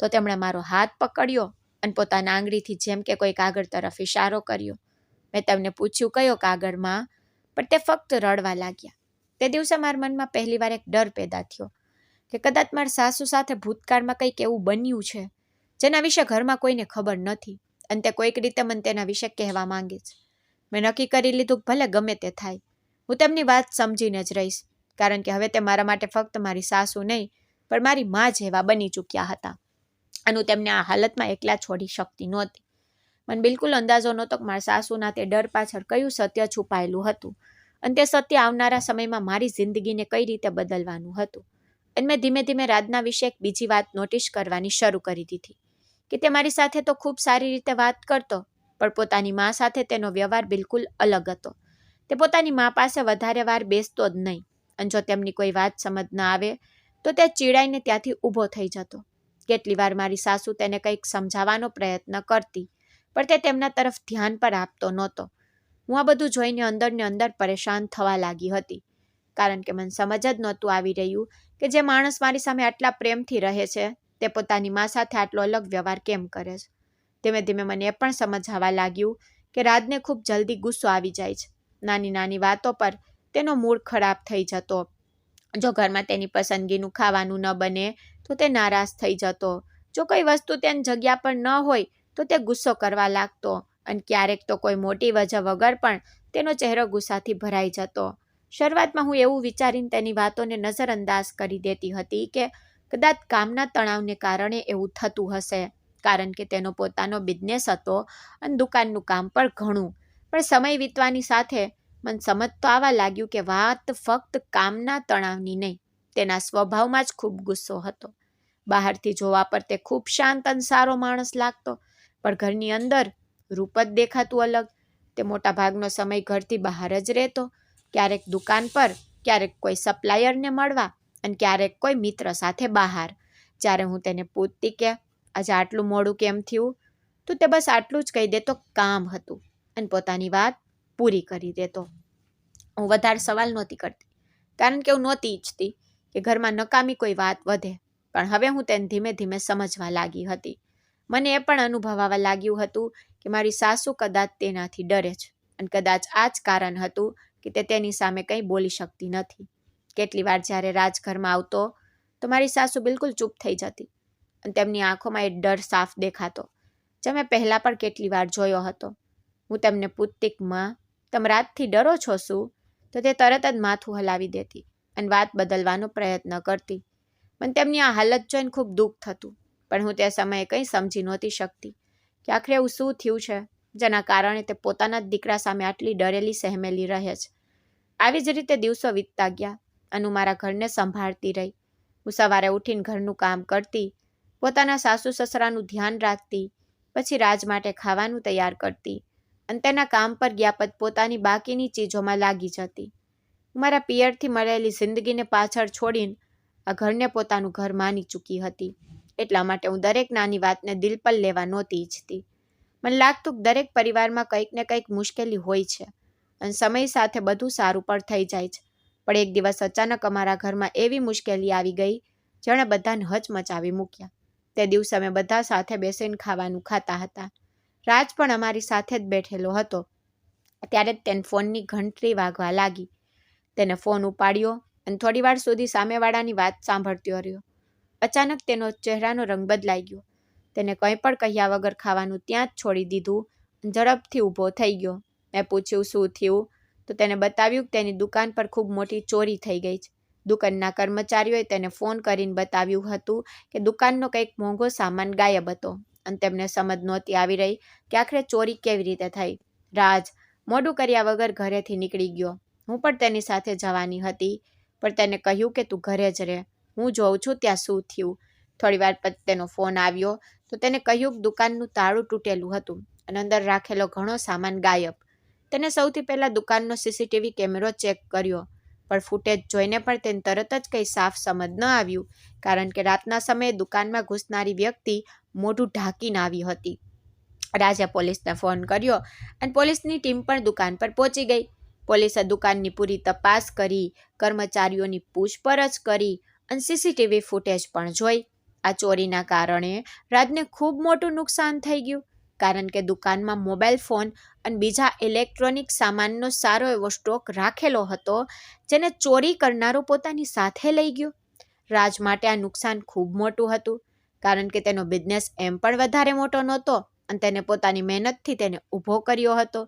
તો તેમણે મારો હાથ પકડ્યો અને પોતાના આંગળીથી જેમ કે કોઈ કાગળ તરફ ઈશારો કર્યો. મેં તેમને પૂછ્યું, કયો કાગળમાં? પણ તે ફક્ત રડવા લાગ્યા. તે દિવસે મારા મનમાં પહેલીવાર એક ડર પેદા થયો કે કદાચ મારી સાસુ સાથે ભૂતકાળમાં કંઈક એવું બન્યું છે જેના વિશે ઘરમાં કોઈને ખબર નથી અને તે કોઈક રીતે મને તેના વિશે કહેવા માંગે છે. મેં નક્કી કરી લીધું કે ભલે ગમે તે થાય, હું તેમની વાત સમજીને જ રહીશ, કારણ કે હવે તે મારા માટે ફક્ત મારી સાસુ નહીં પણ મારી મા જેવા બની ચૂક્યા હતા અને હું તેમને આ હાલતમાં એકલા છોડી શકતી નહોતી. મને બિલકુલ અંદાજો નહોતો કે મારા સાસુના તે ડર પાછળ કયું સત્ય છુપાયેલું હતું અને તે સત્ય આવનારા સમયમાં મારી જિંદગીને કઈ રીતે બદલવાનું હતું. અને મેં ધીમે ધીમે રાધના વિશે એક બીજી વાત નોટિસ કરવાની શરૂ કરી દીધી કે તે મારી સાથે તો ખૂબ સારી રીતે વાત કરતો, પણ પોતાની મા સાથે તેનો વ્યવહાર બિલકુલ અલગ હતો. તે પોતાની મા પાસે વધારે વાર બેસતો જ નહીં અને જો તેમની કોઈ વાત સમજ ન આવે તો તે ચીડાઈને ત્યાંથી ઊભો થઈ જતો. કેટલી વાર મારી સાસુ તેને કંઈક સમજાવવાનો પ્રયત્ન કરતી, પણ તે તેમના તરફ ધ્યાન પર આપતો નહોતો. હું આ બધું જોઈને અંદરને અંદર પરેશાન થવા લાગી હતી, કારણ કે મને સમજ જ નહોતું આવી રહ્યું કે જે માણસ મારી સામે આટલા પ્રેમથી રહે છે તે પોતાની મા સાથે આટલો અલગ વ્યવહાર કેમ કરે છે. ધીમે ધીમે મને એ પણ સમજાવવા લાગ્યું કે રાધને ખૂબ જલ્દી ગુસ્સો આવી જાય છે. નાની નાની વાતો પર તેનો મૂડ ખરાબ થઈ જતો. જો ઘરમાં તેની પસંદગીનું ખાવાનું ન બને તો તે નારાજ થઈ જતો. જો કોઈ વસ્તુ તેની જગ્યા પર ન હોય તો તે ગુસ્સો કરવા લાગતો અને ક્યારેક તો કોઈ મોટી વજહ વગર પણ તેનો ચહેરો ગુસ્સાથી ભરાઈ જતો. શરૂઆતમાં હું એવું વિચારીને તેની વાતોને નજરઅંદાજ કરી દેતી હતી કે કદાચ કામના તણાવને કારણે એવું થતું હશે, કારણ કે તેનો પોતાનો બિઝનેસ હતો અને દુકાનનું કામ પણ ઘણું. પણ સમય વીતવાની સાથે મને સમજ તો આવવા લાગ્યું કે વાત ફક્ત કામના તણાવની નહીં, તેના સ્વભાવમાં જ ખૂબ ગુસ્સો હતો. બહારથી જોવા પર તે ખૂબ શાંત અને સારો માણસ લાગતો, પણ ઘરની અંદર રૂપ જ દેખાતું અલગ. તે મોટા ભાગનો સમય ઘરથી બહાર જ રહેતો, ક્યારેક દુકાન પર, ક્યારેક કોઈ સપ્લાયરને મળવા અને ક્યારેક કોઈ મિત્ર સાથે બહાર. જ્યારે હું તેને પૂછતી કે આજે આટલું મોડું કેમ થયું, તો તે બસ આટલું જ કહી દેતો, કામ હતું, અને પોતાની વાત પૂરી કરી દેતો. હું વધારે સવાલ નહોતી કરતી, કારણ કે હું નહોતી ઈચ્છતી કે ઘરમાં નકામી કોઈ વાત વધે. પણ હવે હું તેને ધીમે ધીમે સમજવા લાગી હતી. મને એ પણ અનુભવવા લાગ્યું હતું કે મારી સાસુ કદાચ તેનાથી ડરે છે, અને કદાચ આ જ કારણ હતું કે તે તેની સામે કંઈ બોલી શકતી નથી. કેટલી વાર જ્યારે રાજ ઘરમાં આવતો તો મારી સાસુ બિલકુલ ચૂપ થઈ જતી અને તેમની આંખોમાં એ ડર સાફ દેખાતો, જે મેં પહેલાં પણ કેટલી વાર જોયો હતો. હું તેમને પૂછતી, માં, તમે રાતથી ડરો છો શું? તો તે તરત જ માથું હલાવી દેતી અને વાત બદલવાનો પ્રયત્ન કરતી. મને તેમની આ હાલત જોઈને ખૂબ દુઃખ થતું, પણ હું તે સમયે કંઈ સમજી નહોતી શકતી કે આખરે એવું શું થયું છે જેના કારણે તે પોતાના જ દીકરા સામે આટલી ડરેલી સહેમેલી રહે છે. આવી જ રીતે દિવસો વીતતા ગયા અને હું મારા ઘરને સંભાળતી રહી. હું સવારે ઉઠીને ઘરનું કામ કરતી, પોતાના સાસુ સસરાનું ધ્યાન રાખતી, પછી રાજ માટે ખાવાનું તૈયાર કરતી અને તેના કામ પર ગયા પછી પોતાની બાકીની ચીજોમાં લાગી જતી. હું મારા પિયરથી મળેલી જિંદગીને પાછળ છોડીને આ ઘરને પોતાનું ઘર માની ચૂકી હતી. એટલા માટે હું દરેક નાની વાતને દિલ પર લેવા નહોતી ઈચ્છતી. મને લાગતું કે દરેક પરિવારમાં કંઈક ને કંઈક મુશ્કેલી હોય છે અને સમય સાથે બધું સારું પણ થઈ જાય છે. પણ એક દિવસ અચાનક અમારા ઘરમાં એવી મુશ્કેલી આવી ગઈ જેણે બધાને હચમચાવી મૂક્યા. તે દિવસે અમે બધા સાથે બેસીને ખાવાનું ખાતા હતા. રાજ પણ અમારી સાથે જ બેઠેલો હતો. ત્યારે જ તેને ફોનની ઘંટડી વાગવા લાગી. તેને ફોન ઉપાડ્યો અને થોડી વાર સુધી સામેવાળાની વાત સાંભળતો રહ્યો. અચાનક તેનો ચહેરાનો રંગ બદલાઈ ગયો. તેને કંઈ પણ કહ્યા વગર ખાવાનું ત્યાં જ છોડી દીધું અને ઝડપથી ઊભો થઈ ગયો. મેં પૂછ્યું શું થયું, તો તેને બતાવ્યું કે તેની દુકાન પર ખૂબ મોટી ચોરી થઈ ગઈ છે. દુકાનના કર્મચારીઓએ તેને ફોન કરીને બતાવ્યું હતું કે દુકાનનો કંઈક મોંઘો સામાન ગાયબ હતો અને તેમને સમજ નહોતી આવી રહી કે આખરે ચોરી કેવી રીતે થઈ. રાજ મોડું કર્યા વગર ઘરેથી નીકળી ગયો. હું પણ તેની સાથે જવાની હતી, પણ તેને કહ્યું કે તું ઘરે જ રહે, હું જોઉં છું ત્યાં શું થયું. થોડી વાર પછી તેનો ફોન આવ્યો તો તેને કહ્યું કે દુકાનનું તાળું તૂટેલું હતું અને અંદર રાખેલો ઘણો સામાન ગાયબ. તેને સૌથી પહેલાં દુકાનનો સીસીટીવી કેમેરો ચેક કર્યો, પણ ફૂટેજ જોઈને પણ તેને તરત જ કંઈ સાફ સમજ ન આવ્યું, કારણ કે રાતના સમયે દુકાનમાં ઘૂસનારી વ્યક્તિ મોઢું ઢાંકીને આવી હતી. રાજે પોલીસને ફોન કર્યો અને પોલીસની ટીમ પણ દુકાન પર પહોંચી ગઈ. પોલીસે દુકાનની પૂરી તપાસ કરી, કર્મચારીઓની પૂછપરછ કરી અને સીસીટીવી ફૂટેજ પણ જોઈ. આ ચોરીના કારણે રાજને ખૂબ મોટું નુકસાન થઈ ગયું, કારણ કે દુકાનમાં મોબાઈલ ફોન અને બીજા ઇલેક્ટ્રોનિક સામાનનો સારો એવો સ્ટોક રાખેલો હતો, જેને ચોરી કરનારો પોતાની સાથે લઈ ગયો. રાજ માટે આ નુકસાન ખૂબ મોટું હતું, કારણ કે તેનો બિઝનેસ એમ પણ વધારે મોટો નહોતો અને તેને પોતાની મહેનતથી તેને ઊભો કર્યો હતો.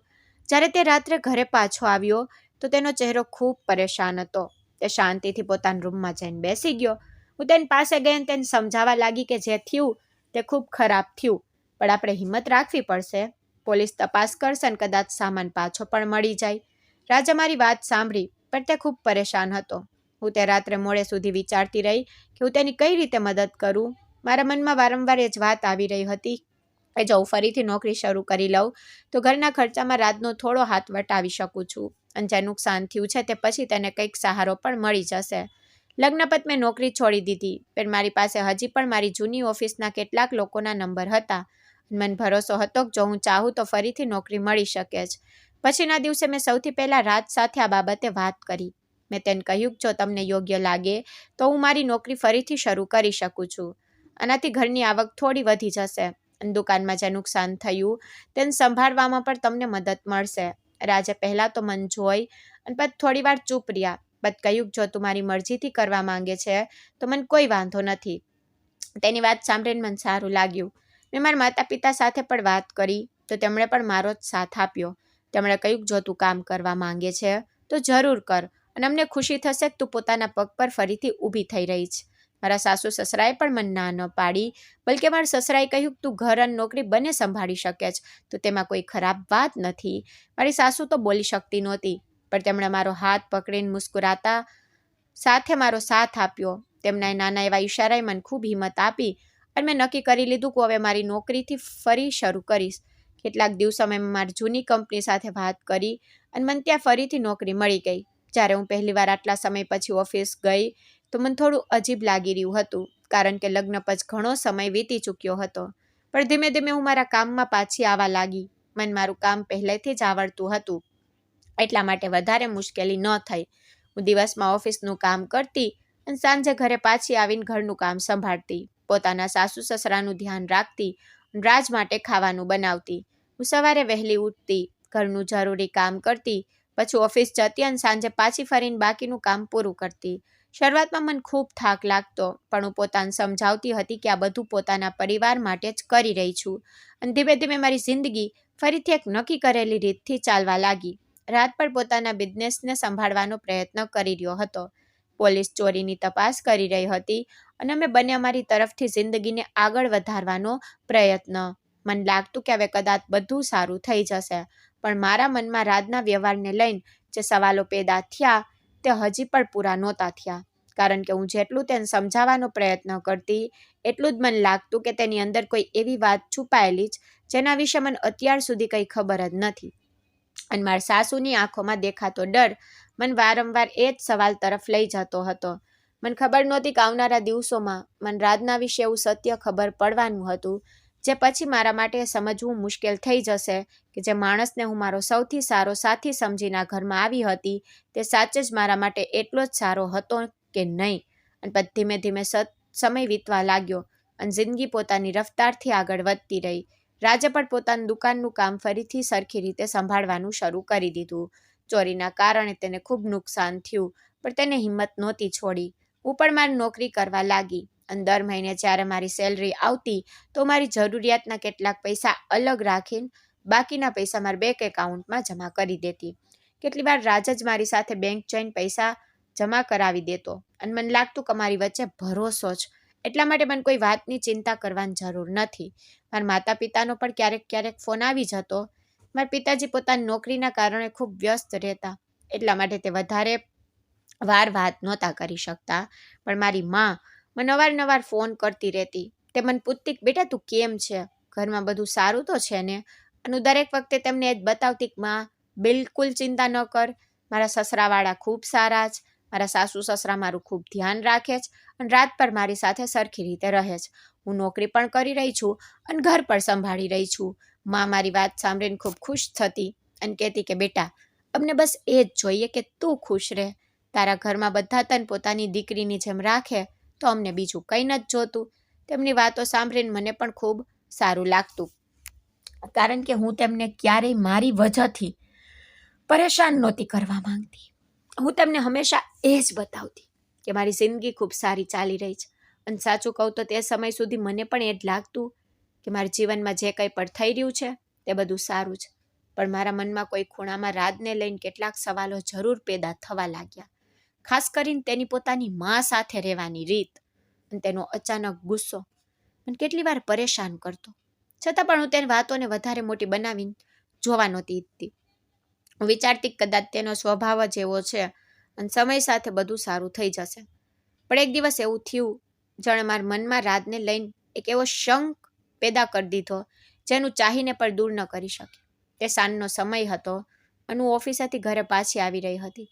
જ્યારે તે રાત્રે ઘરે પાછો આવ્યો તો તેનો ચહેરો ખૂબ પરેશાન હતો. તે શાંતિથી પોતાના રૂમમાં જઈને બેસી ગયો. હું તેની પાસે ગઈ અને તેને સમજાવવા લાગી કે જે થયું તે ખૂબ ખરાબ થયું, પણ આપણે હિંમત રાખવી પડશે. પોલીસ તપાસ કરશે અને કદાચ સામાન પાછો પણ મળી જાય. રાજા મારી વાત સાંભળી, પણ તે ખૂબ પરેશાન હતો. હું તે રાત્રે મોડે સુધી વિચારતી રહી કે હું તેની કઈ રીતે મદદ કરું. મારા મનમાં વારંવાર એ જ વાત આવી રહી હતી કે જો હું ફરીથી નોકરી શરૂ કરી લઉં તો ઘરના ખર્ચામાં રાજનો થોડો હાથ વટાવી શકું છું અને જે નુકસાન થયું છે તે પછી તેને કંઈક સહારો પણ મળી જશે. લગ્ન પછી મેં નોકરી છોડી દીધી, પણ મારી પાસે હજી પણ મારી જૂની ઓફિસના કેટલાક લોકોના નંબર હતા. મને ભરોસો હતો કે જો હું ચાહું તો ફરીથી નોકરી મળી શકે છે. પછીના દિવસે મેં સૌથી પહેલાં રાજ સાથે આ બાબતે વાત કરી. મેં તેને કહ્યું કે જો તમને યોગ્ય લાગે તો હું મારી નોકરી ફરીથી શરૂ કરી શકું છું. આનાથી ઘરની આવક થોડી વધી જશે અને દુકાનમાં જે નુકસાન થયું તેને સંભાળવામાં પણ તમને મદદ મળશે. રાજે પહેલાં તો મન જોઈ અને પછી થોડી વાર ચૂપ રહ્યા. પછી કહ્યું જો તું મારી મરજીથી કરવા માંગે છે તો મને કોઈ વાંધો નથી. તેની વાત સાંભળીને મને સારું લાગ્યું. મેં મારા માતા પિતા સાથે પણ વાત કરી તો તેમણે પણ મારો જ સાથ આપ્યો. તેમણે કહ્યું જો તું કામ કરવા માંગે છે તો જરૂર કર અને અમને ખુશી થશે કે તું પોતાના પગ પર ફરીથી ઊભી થઈ રહી છે. મારા સાસુ સસરાએ પણ મને ના ન પાડી, બલકે મારા સસરાએ કહ્યું તું ઘર અને નોકરી બંને સંભાળી શકે છે, તો તેમાં કોઈ ખરાબ વાત નથી. મારી સાસુ તો બોલી શકતી નહોતી, પણ તેમણે મારો હાથ પકડીને મુસ્કુરાતા સાથે મારો સાથ આપ્યો. તેમના નાના એવા ઈશારાએ મને ખૂબ હિંમત આપી અને મેં નક્કી કરી લીધું કે હવે મારી નોકરીથી ફરી શરૂ કરીશ. કેટલાક દિવસો મેં મારી જૂની કંપની સાથે વાત કરી અને મને ત્યાં ફરીથી નોકરી મળી ગઈ. જ્યારે હું પહેલીવાર આટલા સમય પછી ઓફિસ ગઈ તો મને થોડું અજીબ લાગી રહ્યું હતું, કારણ કે લગ્ન પછી ઘણો સમય વીતી ચૂક્યો હતો. પણ ધીમે ધીમે હું મારા કામમાં પાછી આવવા લાગી. મને મારું કામ પહેલેથી જ આવડતું હતું, એટલા માટે વધારે મુશ્કેલી ન થઈ. હું દિવસમાં ઓફિસનું કામ કરતી અને સાંજે ઘરે પાછી આવીને ઘરનું કામ સંભાળતી, પોતાના સાસુ સસરાનું ધ્યાન રાખતી, રાજ માટે ખાવાનું બનાવતી. હું સવારે વહેલી ઉઠતી ઘરનું જરૂરી કામ કરતી, પછી ઓફિસ જતી અને સાંજે પાછી ફરીને બાકીનું કામ પૂરું કરતી. શરૂઆતમાં મને ખૂબ થાક લાગતો, પણ હું પોતાને સમજાવતી હતી કે આ બધું પોતાના પરિવાર માટે જ કરી રહી છું. અને ધીમે ધીમે મારી જિંદગી ફરીથી એક નક્કી કરેલી રીતથી ચાલવા લાગી. રાત પર પોતાના બિઝનેસને સંભાળવાનો પ્રયત્ન કરી રહ્યો હતો. પોલીસ ચોરીની તપાસ કરી રહી હતી અને અમે બંને અમારી તરફથી જિંદગીને આગળ વધારવાનો પ્રયત્ન. મને લાગતું કે હવે કદાચ બધું સારું થઈ જશે, પણ મારા મનમાં રાજના વ્યવહારને લઈને જે સવાલો પેદા થયા તે હજી પણ પૂરા નહોતા થયા. કારણ કે હું જેટલું તેને સમજાવવાનો પ્રયત્ન કરતી, એટલું જ મને લાગતું કે તેની અંદર કોઈ એવી વાત છુપાયેલી જ જેના વિશે મને અત્યાર સુધી કંઈ ખબર જ નથી. અને મારા સાસુની આંખોમાં દેખાતો ડર મને વારંવાર એ જ સવાલ તરફ લઈ જતો હતો. મને ખબર નહોતી કે આવનારા દિવસોમાં મને રાજના વિશે એવું સત્ય ખબર પડવાનું હતું, જે પછી મારા માટે સમજવું મુશ્કેલ થઈ જશે કે જે માણસને હું મારો સૌથી સારો સાથી સમજીને ઘરમાં આવી હતી, તે સાચે જ મારા માટે એટલો જ સારો હતો કે નહીં. અને પછી ધીમે ધીમે સમય વીતવા લાગ્યો અને જિંદગી પોતાની રફતારથી આગળ વધતી રહી. રાજે પણ પોતાનું દુકાનનું કામ ફરીથી સરખી રીતે સંભાળવાનું શરૂ કરી દીધું. ચોરીના કારણે તેને ખૂબ નુકસાન થયું, પણ તેને હિંમત નહોતી છોડી. હું પણ મારી નોકરી કરવા લાગી અને દર મહિને જ્યારે મારી સેલરી આવતી તો મારી જરૂરિયાતના કેટલાક પૈસા અલગ રાખીને બાકીના પૈસા મારા બેંક એકાઉન્ટમાં જમા કરી દેતી. કેટલી વાર રાજ જ મારી સાથે બેંક જઈને પૈસા જમા કરાવી દેતો અને મને લાગતું કે મારી વચ્ચે ભરોસો જ, એટલા માટે મને કોઈ વાતની ચિંતા કરવાની જરૂર નથી. મારા માતા પિતાનો પણ ક્યારેક ક્યારેક ફોન આવી જતો. મારા પિતાજી પોતાની નોકરીના કારણે ખૂબ વ્યસ્ત રહેતા, એટલા માટે તે વધારે વાર વાત નહોતા કરી શકતા. પણ મારી માં મને અવારનવાર ફોન કરતી રહેતી. તે મને પૂછતી કે બેટા તું કેમ છે, ઘરમાં બધું સારું તો છે ને? અને હું દરેક વખતે તેમને એ જ બતાવતી કે માં બિલકુલ ચિંતા ન કર, મારા સસરાવાળા ખૂબ સારા છે, મારા સાસુ સસરા મારું ખૂબ ધ્યાન રાખે છે અને રાત પર મારી સાથે સરખી રીતે રહે છે. હું નોકરી પણ કરી રહી છું અને ઘર પણ સંભાળી રહી છું. માં મારી વાત સાંભળીને ખૂબ ખુશ થતી અને કહેતી કે બેટા અમને બસ એ જ જોઈએ કે તું ખુશ રહે. તારા ઘરમાં બધા તને પોતાની દીકરીની જેમ રાખે તો અમને બીજું કંઈ નથી જોતું. તેમની વાતો સાંભળીને મને પણ ખૂબ સારું લાગતું, કારણ કે હું તેમને ક્યારેય મારી વજહથી પરેશાન નહોતી કરવા માંગતી. હું તેમને હંમેશા એ જ બતાવતી કે મારી જિંદગી ખૂબ સારી ચાલી રહી છે. અને સાચું કહું તો તે સમય સુધી મને પણ એ જ લાગતું કે મારા જીવનમાં જે કંઈ પણ થઈ રહ્યું છે તે બધું સારું છે. પણ મારા મનમાં કોઈ ખૂણામાં રાજને લઈને કેટલાક સવાલો જરૂર પેદા થવા લાગ્યા. ખાસ કરીને તેની પોતાની માં સાથે રહેવાની રીત અને તેનો અચાનક ગુસ્સો મને કેટલી વાર પરેશાન કરતો. છતાં પણ હું તેની વાતોને વધારે મોટી બનાવીને જોવા નહોતી ઈચ્છતી. હું વિચારતી કદાચ તેનો સ્વભાવ જ એવો છે અને સમય સાથે બધું સારું થઈ જશે. પણ એક દિવસ એવું થયું જાણે મારા મનમાં રાજને લઈને એક એવો શંક પેદા કરી દીધો જેનું ચાહીને પણ દૂર ન કરી શકે. તે સાંજનો સમય હતો અને હું ઓફિસેથી ઘરે પાછી આવી રહી હતી.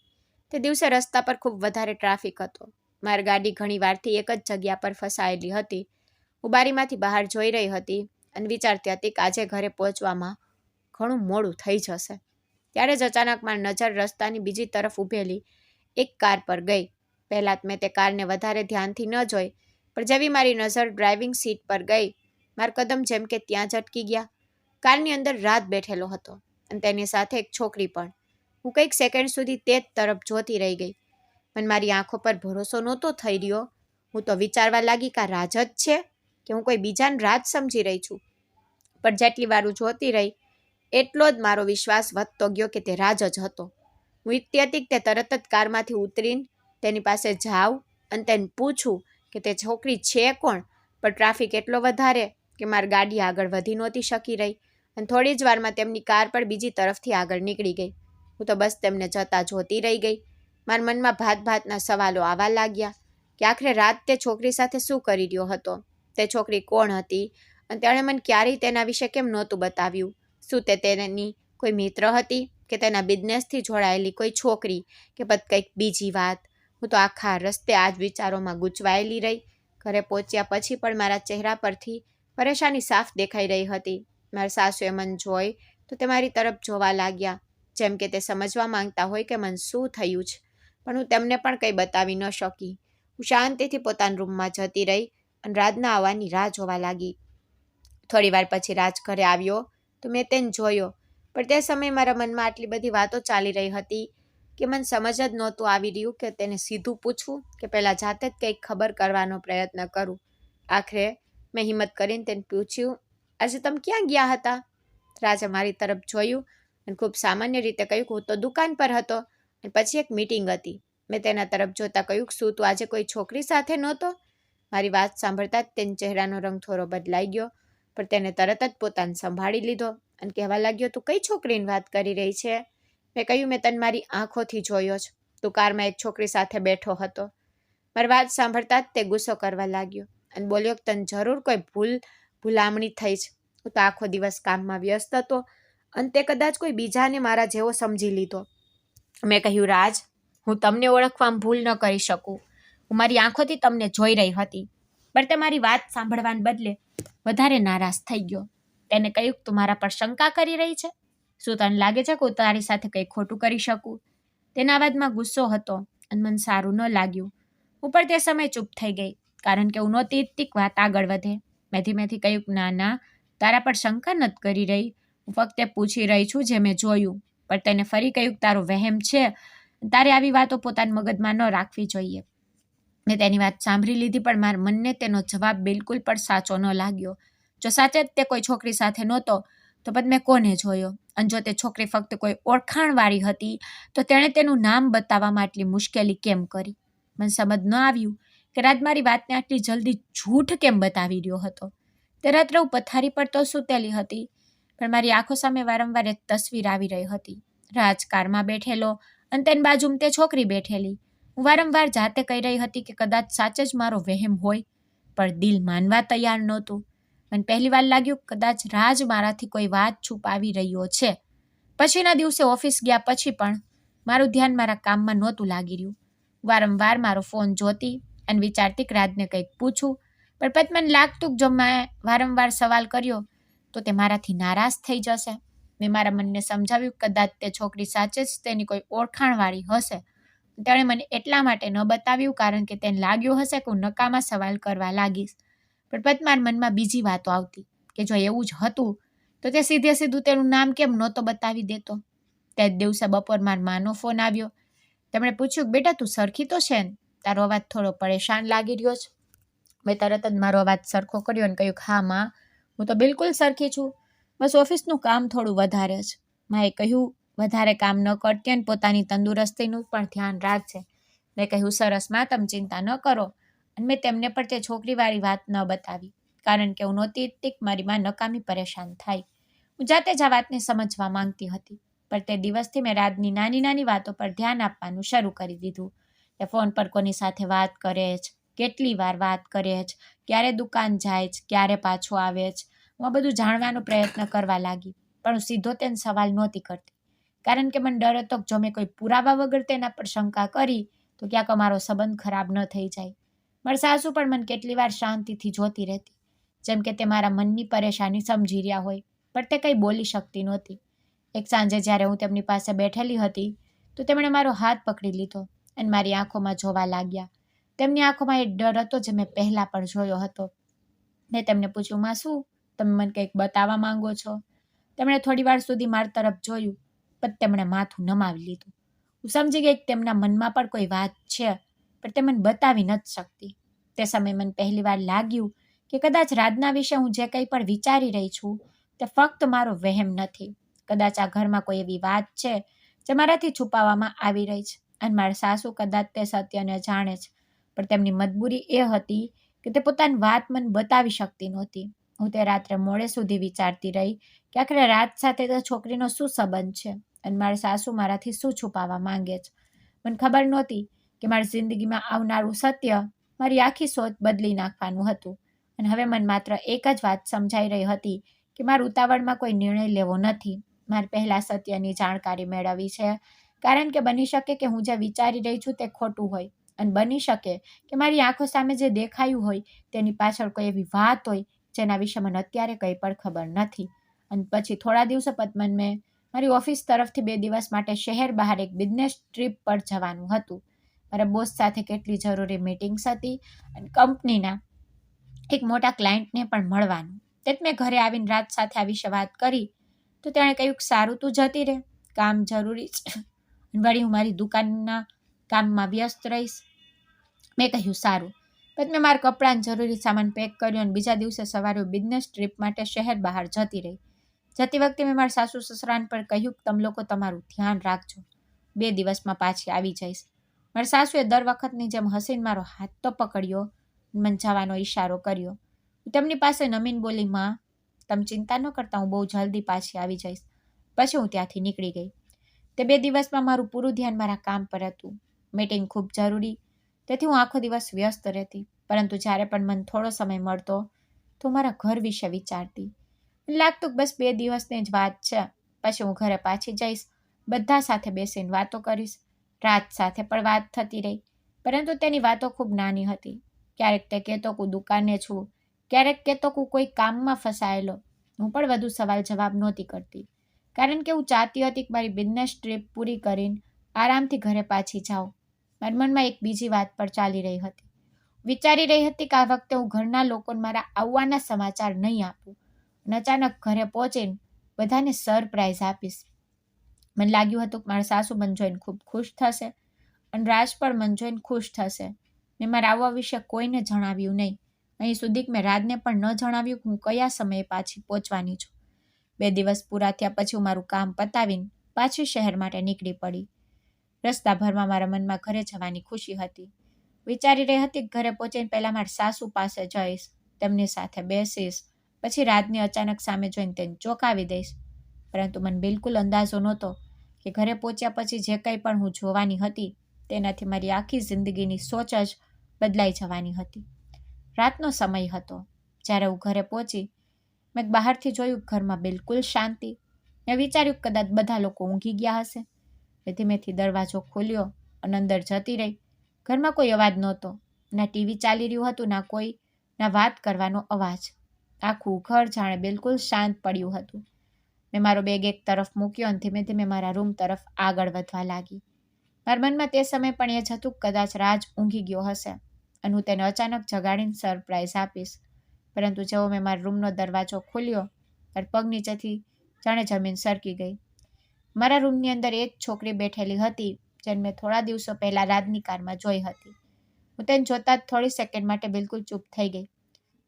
તે દિવસે રસ્તા પર ખૂબ વધારે ટ્રાફિક હતો. મારી ગાડી ઘણી વારથી એક જ જગ્યા પર ફસાયેલી હતી. હું બારીમાંથી બહાર જોઈ રહી હતી અને વિચારતી હતી કે આજે ઘરે પહોંચવામાં ઘણું મોડું થઈ જશે. ત્યારે જ અચાનક મારી નજર રસ્તાની બીજી તરફ ઊભેલી એક કાર પર ગઈ. પહેલાં મેં તે કારને વધારે ધ્યાનથી ન જોઈ, પણ જેવી મારી નજર ડ્રાઇવિંગ સીટ પર ગઈ, મારા કદમ જેમ કે ત્યાં જ અટકી ગયા. કારની અંદર રાજ બેઠેલો હતો અને તેની સાથે એક છોકરી પણ. હું કંઈક સેકન્ડ સુધી તે જ તરફ જોતી રહી ગઈ. પણ મારી આંખો પર ભરોસો નહોતો થઈ રહ્યો. હું તો વિચારવા લાગી કે આ રાજ જ છે કે હું કોઈ બીજાને રાજ સમજી રહી છું. પણ જેટલી વાર હું જોતી રહી એટલો જ મારો વિશ્વાસ વધતો ગયો કે તે રાજ જ હતો. હું ઈચ્છતી હતી કે તે તરત જ કારમાંથી ઉતરીને તેની પાસે જાઉં અને તેને પૂછું કે તે છોકરી છે કોણ. પણ ટ્રાફિક એટલો વધારે કે મારી ગાડી આગળ વધી નહોતી શકી રહી અને થોડી જ વારમાં તેમની કાર પણ બીજી તરફથી આગળ નીકળી ગઈ. હું તો બસ તેમને જતા જોતી રહી ગઈ. મારા મનમાં ભાતના સવાલો આવવા લાગ્યા કે આખરે રાત તે છોકરી સાથે શું કરી રહ્યો હતો, તે છોકરી કોણ હતી અને તેણે મને ક્યારેય તેના વિશે કેમ નહોતું બતાવ્યું. શું તે તેની કોઈ મિત્ર હતી કે તેના બિઝનેસથી જોડાયેલી કોઈ છોકરી કે પછી કંઈક બીજી વાત. હું તો આખા રસ્તે આ જ વિચારોમાં ગૂંચવાયેલી રહી. ઘરે પહોંચ્યા પછી પણ મારા ચહેરા પરથી પરેશાની સાફ દેખાઈ રહી હતી. મારા સાસુએ મને જોઈ તો તે મારી તરફ જોવા લાગ્યા, જેમ કે તે સમજવા માંગતા હોય કે મને શું થયું છે. પણ હું તેમને પણ કંઈ બતાવી ન શકી. હું શાંતિથી પોતાના રૂમમાં જતી રહી અને રાજના આવવાની રાહ જોવા લાગી. થોડી વાર પછી રાજ ઘરે આવ્યો તો મેં તેને જોયો. પણ તે સમયે મારા મનમાં આટલી બધી વાતો ચાલી રહી હતી કે મને સમજ જ નહોતું આવી રહ્યું કે તેને સીધું પૂછવું કે પહેલાં જાતે જ કંઈક ખબર કરવાનો પ્રયત્ન કરું. આખરે મેં હિંમત કરીને તેને પૂછ્યું, આજે તમે ક્યાં ગયા હતા? રાજે મારી તરફ જોયું અને ખૂબ સામાન્ય રીતે કહ્યું, હું તો દુકાન પર હતો અને પછી એક મીટિંગ હતી. મેં તેના તરફ જોતા કહ્યું, શું તું આજે કોઈ છોકરી સાથે નહોતો? મારી વાત સાંભળતા જ તેના ચહેરાનો રંગ થોડો બદલાઈ ગયો, પણ તેને તરત જ પોતાને સંભાળી લીધો અને કહેવા લાગ્યો, તું કઈ છોકરીની વાત કરી રહી છે? મેં કહ્યું, મેં તને મારી આંખોથી જોયો જ. તું કારમાં એક છોકરી સાથે બેઠો હતો. મારી વાત સાંભળતા જ તે ગુસ્સો કરવા લાગ્યો અને બોલ્યો, તને જરૂર કોઈ ભૂલામણી થઈ છે. હું તો આખો દિવસ કામમાં વ્યસ્ત હતો અને તે કદાચ કોઈ બીજાને મારા જેવો સમજી લીધો. મેં કહ્યું, રાજ, હું તમને ઓળખવામાં ભૂલ ન કરી શકું. હું મારી આંખોથી તમને જોઈ રહી હતી. પણ તે મારી વાત સાંભળવાને બદલે વધારે નારાજ થઈ ગયો. તેને કહ્યું, તું મારા પર શંકા કરી રહી છે? શું તને લાગે છે કે હું તારી સાથે કંઈ ખોટું કરી શકું? તેના અવાજમાં ગુસ્સો હતો અને મને સારું ન લાગ્યું. હું પણ તે સમયે ચૂપ થઈ ગઈ, કારણ કે હું નહોતી ઈચ્છતી વાત આગળ વધે. મેં ધીમેથી કહ્યું, ના, તારા પર શંકા નથી કરી રહી. હું ફક્ત પૂછી રહી છું જે મેં જોયું. પણ તેને ફરી કહ્યું, તારો વહેમ છે. તારે આવી વાતો પોતાના મગજમાં ન રાખવી જોઈએ. મેં તેની વાત સાંભળી લીધી, પણ મારા મનને તેનો જવાબ બિલકુલ પણ સાચો ન લાગ્યો. જો સાચે જ તે કોઈ છોકરી સાથે નહોતો, તો પછી મેં કોને જોયો? અને જો તે છોકરી ફક્ત કોઈ ઓળખાણવાળી હતી, તો તેણે તેનું નામ બતાવવામાં આટલી મુશ્કેલી કેમ કરી? મને સમજ ન આવ્યું કે રાજ મારી વાતને આટલી જલ્દી જૂઠ કેમ બતાવી રહ્યો હતો. તે રાત્રે હું પથારી પર તો સૂતેલી હતી, પણ મારી આંખો સામે વારંવાર એક તસવીર આવી રહી હતી. રાજ કારમાં બેઠેલો અને તેની બાજુમાં તે છોકરી બેઠેલી. હું વારંવાર જાતે કહી રહી હતી કે કદાચ સાચે જ મારો વહેમ હોય, પણ દિલ માનવા તૈયાર નહોતું. મને પહેલી વાર લાગ્યું કદાચ રાજ મારાથી કોઈ વાત છુપાવી રહ્યો છે. પછીના દિવસે ઓફિસ ગયા પછી પણ મારું ધ્યાન મારા કામમાં નહોતું લાગી રહ્યું. વારંવાર મારો ફોન જોતી અને વિચારતી કે રાજને કંઈક પૂછું, પણ પછી મને લાગતું કે જો મેં વારંવાર સવાલ કર્યો તો તે મારાથી નારાજ થઈ જશે. મેં મારા મનને સમજાવ્યું કદાચ તે છોકરી સાચે જ તેની કોઈ ઓળખાણવાળી હશે. તેણે મને એટલા માટે ન બતાવ્યું કારણ કે તેને લાગ્યું હશે કે હું નકામા સવાલ કરવા લાગીશ. પણ પછી મારા મનમાં બીજી વાતો આવતી કે જો એવું જ હતું તો તે સીધું તેનું નામ કેમ નહોતો બતાવી દેતો. તે જ દિવસે બપોર મારા માનો ફોન આવ્યો. તેમણે પૂછ્યું, બેટા તું સરખી તો છે ને? તારો અવાજ થોડો પરેશાન લાગી રહ્યો છે. મેં તરત જ મારો અવાજ સરખો કર્યો અને કહ્યું, હા માં, હું તો બિલકુલ સરખી છું. બસ ઓફિસનું કામ થોડું વધારે છે. માએ કહ્યું, વધારે કામ ન કરતી અને પોતાની તંદુરસ્તીનું પણ ધ્યાન રાખજે. મેં કહ્યું, સરસ માં, તમે ચિંતા ન કરો. અને મેં તેમને પણ તે છોકરીવાળી વાત ન બતાવી, કારણ કે હું નહોતી ઈચ્છતી કે મારી માં નકામી પરેશાન થાય. હું જાતે જ આ વાતને સમજવા માંગતી હતી, પણ તે દિવસથી મેં રાજની નાની નાની વાતો પર ધ્યાન આપવાનું શરૂ કરી દીધું. તે ફોન પર કોની સાથે વાત કરે છે, કેટલી વાર વાત કરે છે, ક્યારે દુકાન જાય છે, ક્યારે પાછો આવે છે. હું આ બધું જાણવાનો પ્રયત્ન કરવા લાગી, પણ હું સીધો તેને સવાલ નહોતી કરતી, કારણ કે મને ડર હતો કે જો મેં કોઈ પુરાવા વગર તેના પર શંકા કરી તો ક્યાંક અમારો સંબંધ ખરાબ ન થઈ જાય. મારા સાસુ પણ મને કેટલી વાર શાંતિથી જોતી રહેતી, જેમ કે તે મારા મનની પરેશાની સમજી રહ્યા હોય, પણ તે કંઈ બોલી શકતી નહોતી. એક સાંજે જ્યારે હું તેમની પાસે બેઠેલી હતી તો તેમણે મારો હાથ પકડી લીધો અને મારી આંખોમાં જોવા લાગ્યા. તેમની આંખોમાં એ ડર હતો જે મેં પહેલાં પણ જોયો હતો. મેં તેમને પૂછ્યું, માં શું તમે મને કંઈક બતાવવા માંગો છો? તેમણે થોડી વાર સુધી મારી તરફ જોયું, પણ તેમણે માથું નમાવી લીધું. હું સમજી ગઈ કે તેમના મનમાં પણ કોઈ વાત છે, પણ તે મને બતાવી નથી શકતી. તે સમયે મને પહેલી વાર લાગ્યું કે કદાચ રાજના વિશે હું જે કંઈ પણ વિચારી રહી છું તે ફક્ત મારો વહેમ નથી. કદાચ આ ઘરમાં કોઈ એવી વાત છે જે મારાથી છુપાવવામાં આવી રહી છે અને મારા સાસુ કદાચ તે સત્યને જાણે છે, પણ તેમની મજબૂરી એ હતી કે તે પોતાની વાત મને બતાવી શકતી નહોતી. હું તે રાત્રે મોડે સુધી વિચારતી રહી કે આખરે રાત સાથે તે છોકરીનો શું સંબંધ છે અને મારા સાસુ મારાથી શું છુપાવવા માંગે છે. મને ખબર નહોતી કે મારી જિંદગીમાં આવનારું સત્ય મારી આખી સોચ બદલી નાખવાનું હતું. અને હવે મને માત્ર એક જ વાત સમજાઈ રહી હતી કે મારે ઉતાવળમાં કોઈ નિર્ણય લેવો નથી. મારે પહેલાં સત્યની જાણકારી મેળવવી છે, કારણ કે બની શકે કે હું જે વિચારી રહી છું તે ખોટું હોય, અને બની શકે કે મારી આંખો સામે જે દેખાયું હોય તેની પાછળ કોઈ એવી વાત હોય જેના વિશે મને અત્યારે કંઈ પણ ખબર નથી. અને પછી થોડા દિવસો પછી મેં મારી ઓફિસ તરફથી 2 દિવસ માટે શહેર બહાર એક બિઝનેસ ટ્રીપ પર જવાનું હતું. મારા બોસ સાથે કેટલી જરૂરી મીટિંગ્સ હતી અને કંપનીના એક મોટા ક્લાયન્ટને પણ મળવાનું. તેથી મેં ઘરે આવીને રાજ સાથે આ વિશે વાત કરી, તો તેણે કહ્યું કે સારું, તું જતી રહે, કામ જરૂરી છે, વળી હું મારી દુકાનના કામમાં વ્યસ્ત રહીશ. મેં કહ્યું સારું. પછી મેં મારા કપડાં જરૂરી સામાન પેક કર્યો અને બીજા દિવસે સવારે બિઝનેસ ટ્રીપ માટે શહેર બહાર જતી રહી. જતી વખતે મેં મારા સાસુ સસરાને પણ કહ્યું કે તમે લોકો તમારું ધ્યાન રાખજો, 2 દિવસમાં પાછી આવી જઈશ. મારા સાસુએ દર વખતની જેમ હસીને મારો હાથ તો પકડ્યો, મને જવાનો ઈશારો કર્યો. હું તેમની પાસે નમીન બોલી, માં, તમે ચિંતા ન કરતા, હું બહુ જલ્દી પાછી આવી જઈશ. પછી હું ત્યાંથી નીકળી ગઈ. તે 2 દિવસમાં મારું પૂરું ધ્યાન મારા કામ પર હતું. મીટિંગ ખૂબ જરૂરી, તેથી હું આખો દિવસ વ્યસ્ત રહેતી, પરંતુ જ્યારે પણ મને થોડો સમય મળતો તો મારા ઘર વિશે વિચારતી. લાગતું કે બસ 2 દિવસની જ વાત છે, પછી હું ઘરે પાછી જઈશ, બધા સાથે બેસીને વાતો કરીશ. રાત સાથે પણ વાત થતી રહી, પરંતુ તેની વાતો ખૂબ નાની હતી. ક્યારેક તે કહેતો કે હું દુકાને છું, ક્યારેક કહેતો કે કોઈ કામમાં ફસાયેલો. હું પણ વધુ સવાલ જવાબ નહોતી કરતી, કારણ કે હું ચાહતી હતી કે મારી બિઝનેસ ટ્રીપ પૂરી કરીને આરામથી ઘરે પાછી જાઉં. મારા મનમાં એક બીજી વાત પણ ચાલી રહી હતી. વિચારી રહી હતી કે આ વખતે હું ઘરના લોકોને મારા આવવાના સમાચાર નહીં આપું અને અચાનક ઘરે પહોંચીને બધાને સરપ્રાઈઝ આપીશ. મને લાગ્યું હતું કે મારા સાસુ મને જોઈને ખૂબ ખુશ થશે અને રાજ પણ મને જોઈને ખુશ થશે. મેં મારા આવવા વિશે કોઈને જણાવ્યું નહીં. અહીં સુધી કે મેં રાજને પણ ન જણાવ્યું કે હું કયા સમયે પાછી પહોંચવાની છું. 2 દિવસ પૂરા થયા પછી હું મારું કામ પતાવીને પાછી શહેર માટે નીકળી પડી. રસ્તાભરમાં મારા મનમાં ઘરે જવાની ખુશી હતી. વિચારી રહી હતી કે ઘરે પહોંચીને પહેલાં મારા સાસુ પાસે જઈશ, તેમની સાથે બેસીશ, પછી રાજને અચાનક સામે જોઈને તેને ચોંકાવી દઈશ. પરંતુ મને બિલકુલ અંદાજો નહોતો કે ઘરે પહોંચ્યા પછી જે કંઈ પણ હું જોવાની હતી તેનાથી મારી આખી જિંદગીની સોચ જ બદલાઈ જવાની હતી. રાતનો સમય હતો. જ્યારે હું ઘરે પહોંચી, મેં બહારથી જોયું ઘરમાં બિલકુલ શાંતિ. મેં વિચાર્યું કદાચ બધા લોકો ઊંઘી ગયા હશે. મેં ધીમેથી દરવાજો ખોલ્યો અને અંદર જતી રહી. ઘરમાં કોઈ અવાજ નહોતો, ના ટીવી ચાલી રહ્યું હતું, ના વાત કરવાનો અવાજ. આખું ઘર જાણે બિલકુલ શાંત પડ્યું હતું. મેં મારો બેગ એક તરફ મૂક્યો અને ધીમે ધીમે મારા રૂમ તરફ આગળ વધવા લાગી. મારા મનમાં તે સમય પણ એ જ હતું કે કદાચ રાજ ઊંઘી ગયો હશે અને હું તેને અચાનક જગાડીને સરપ્રાઈઝ આપીશ. પરંતુ જેવો મેં મારા રૂમનો દરવાજો ખોલ્યો, ત્યારે પગ નીચેથી જાણે જમીન સરકી ગઈ. મારા રૂમની અંદર એ જ છોકરી બેઠેલી હતી જેને મેં થોડા દિવસો પહેલાં રાજની કારમાં જોઈ હતી. હું તેને જોતા જ થોડી સેકન્ડ માટે બિલકુલ ચૂપ થઈ ગઈ.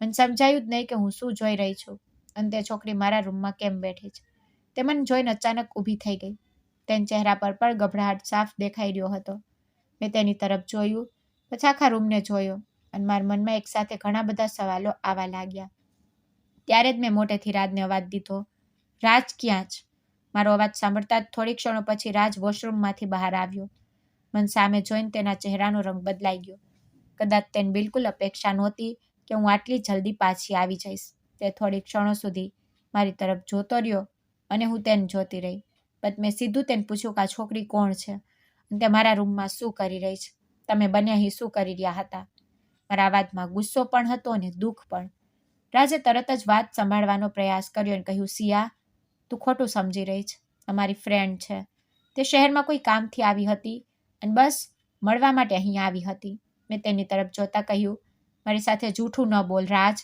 મને સમજાયું જ નહીં કે હું શું જોઈ રહી છું અને તે છોકરી મારા રૂમમાં કેમ બેઠી છે. તે મને જોઈને અચાનક ઊભી થઈ ગઈ. તેના ચહેરા પર પણ ગભરાટ સાફ દેખાઈ રહ્યો હતો. મેં તેની તરફ જોયું, પછી આખા રૂમને જોયો અને મારા મનમાં એકસાથે ઘણા બધા સવાલો આવવા લાગ્યા. ત્યારે જ મેં મોટેથી રાજને અવાજ દીધો, રાજ ક્યાં છે? મારો અવાજ સાંભળતા જ થોડી ક્ષણો પછી રાજ વોશરૂમમાંથી બહાર આવ્યો. મને સામે જોઈને તેના ચહેરાનો રંગ બદલાઈ ગયો. કદાચ તેને બિલકુલ અપેક્ષા નહોતી કે હું આટલી જલ્દી પાછી આવી જઈશ. તે થોડી ક્ષણો સુધી મારી તરફ જોતો રહ્યો અને હું તેને જોતી રહી. પછી મેં સીધું તેને પૂછ્યું કે આ છોકરી કોણ છે અને તે મારા રૂમમાં શું કરી રહી છે? તમે બંને અહીં શું કરી રહ્યા હતા? મારા અવાજમાં ગુસ્સો પણ હતો અને દુઃખ પણ. રાજે તરત જ વાત સંભાળવાનો પ્રયાસ કર્યો અને કહ્યું, સિયા, તું ખોટું સમજી રહી છે. અમારી ફ્રેન્ડ છે. તે શહેરમાં કોઈ કામથી આવી હતી અને બસ મળવા માટે અહીં આવી હતી. મેં તેની તરફ જોતા કહ્યું, મારી સાથે જૂઠું ન બોલ રાજ.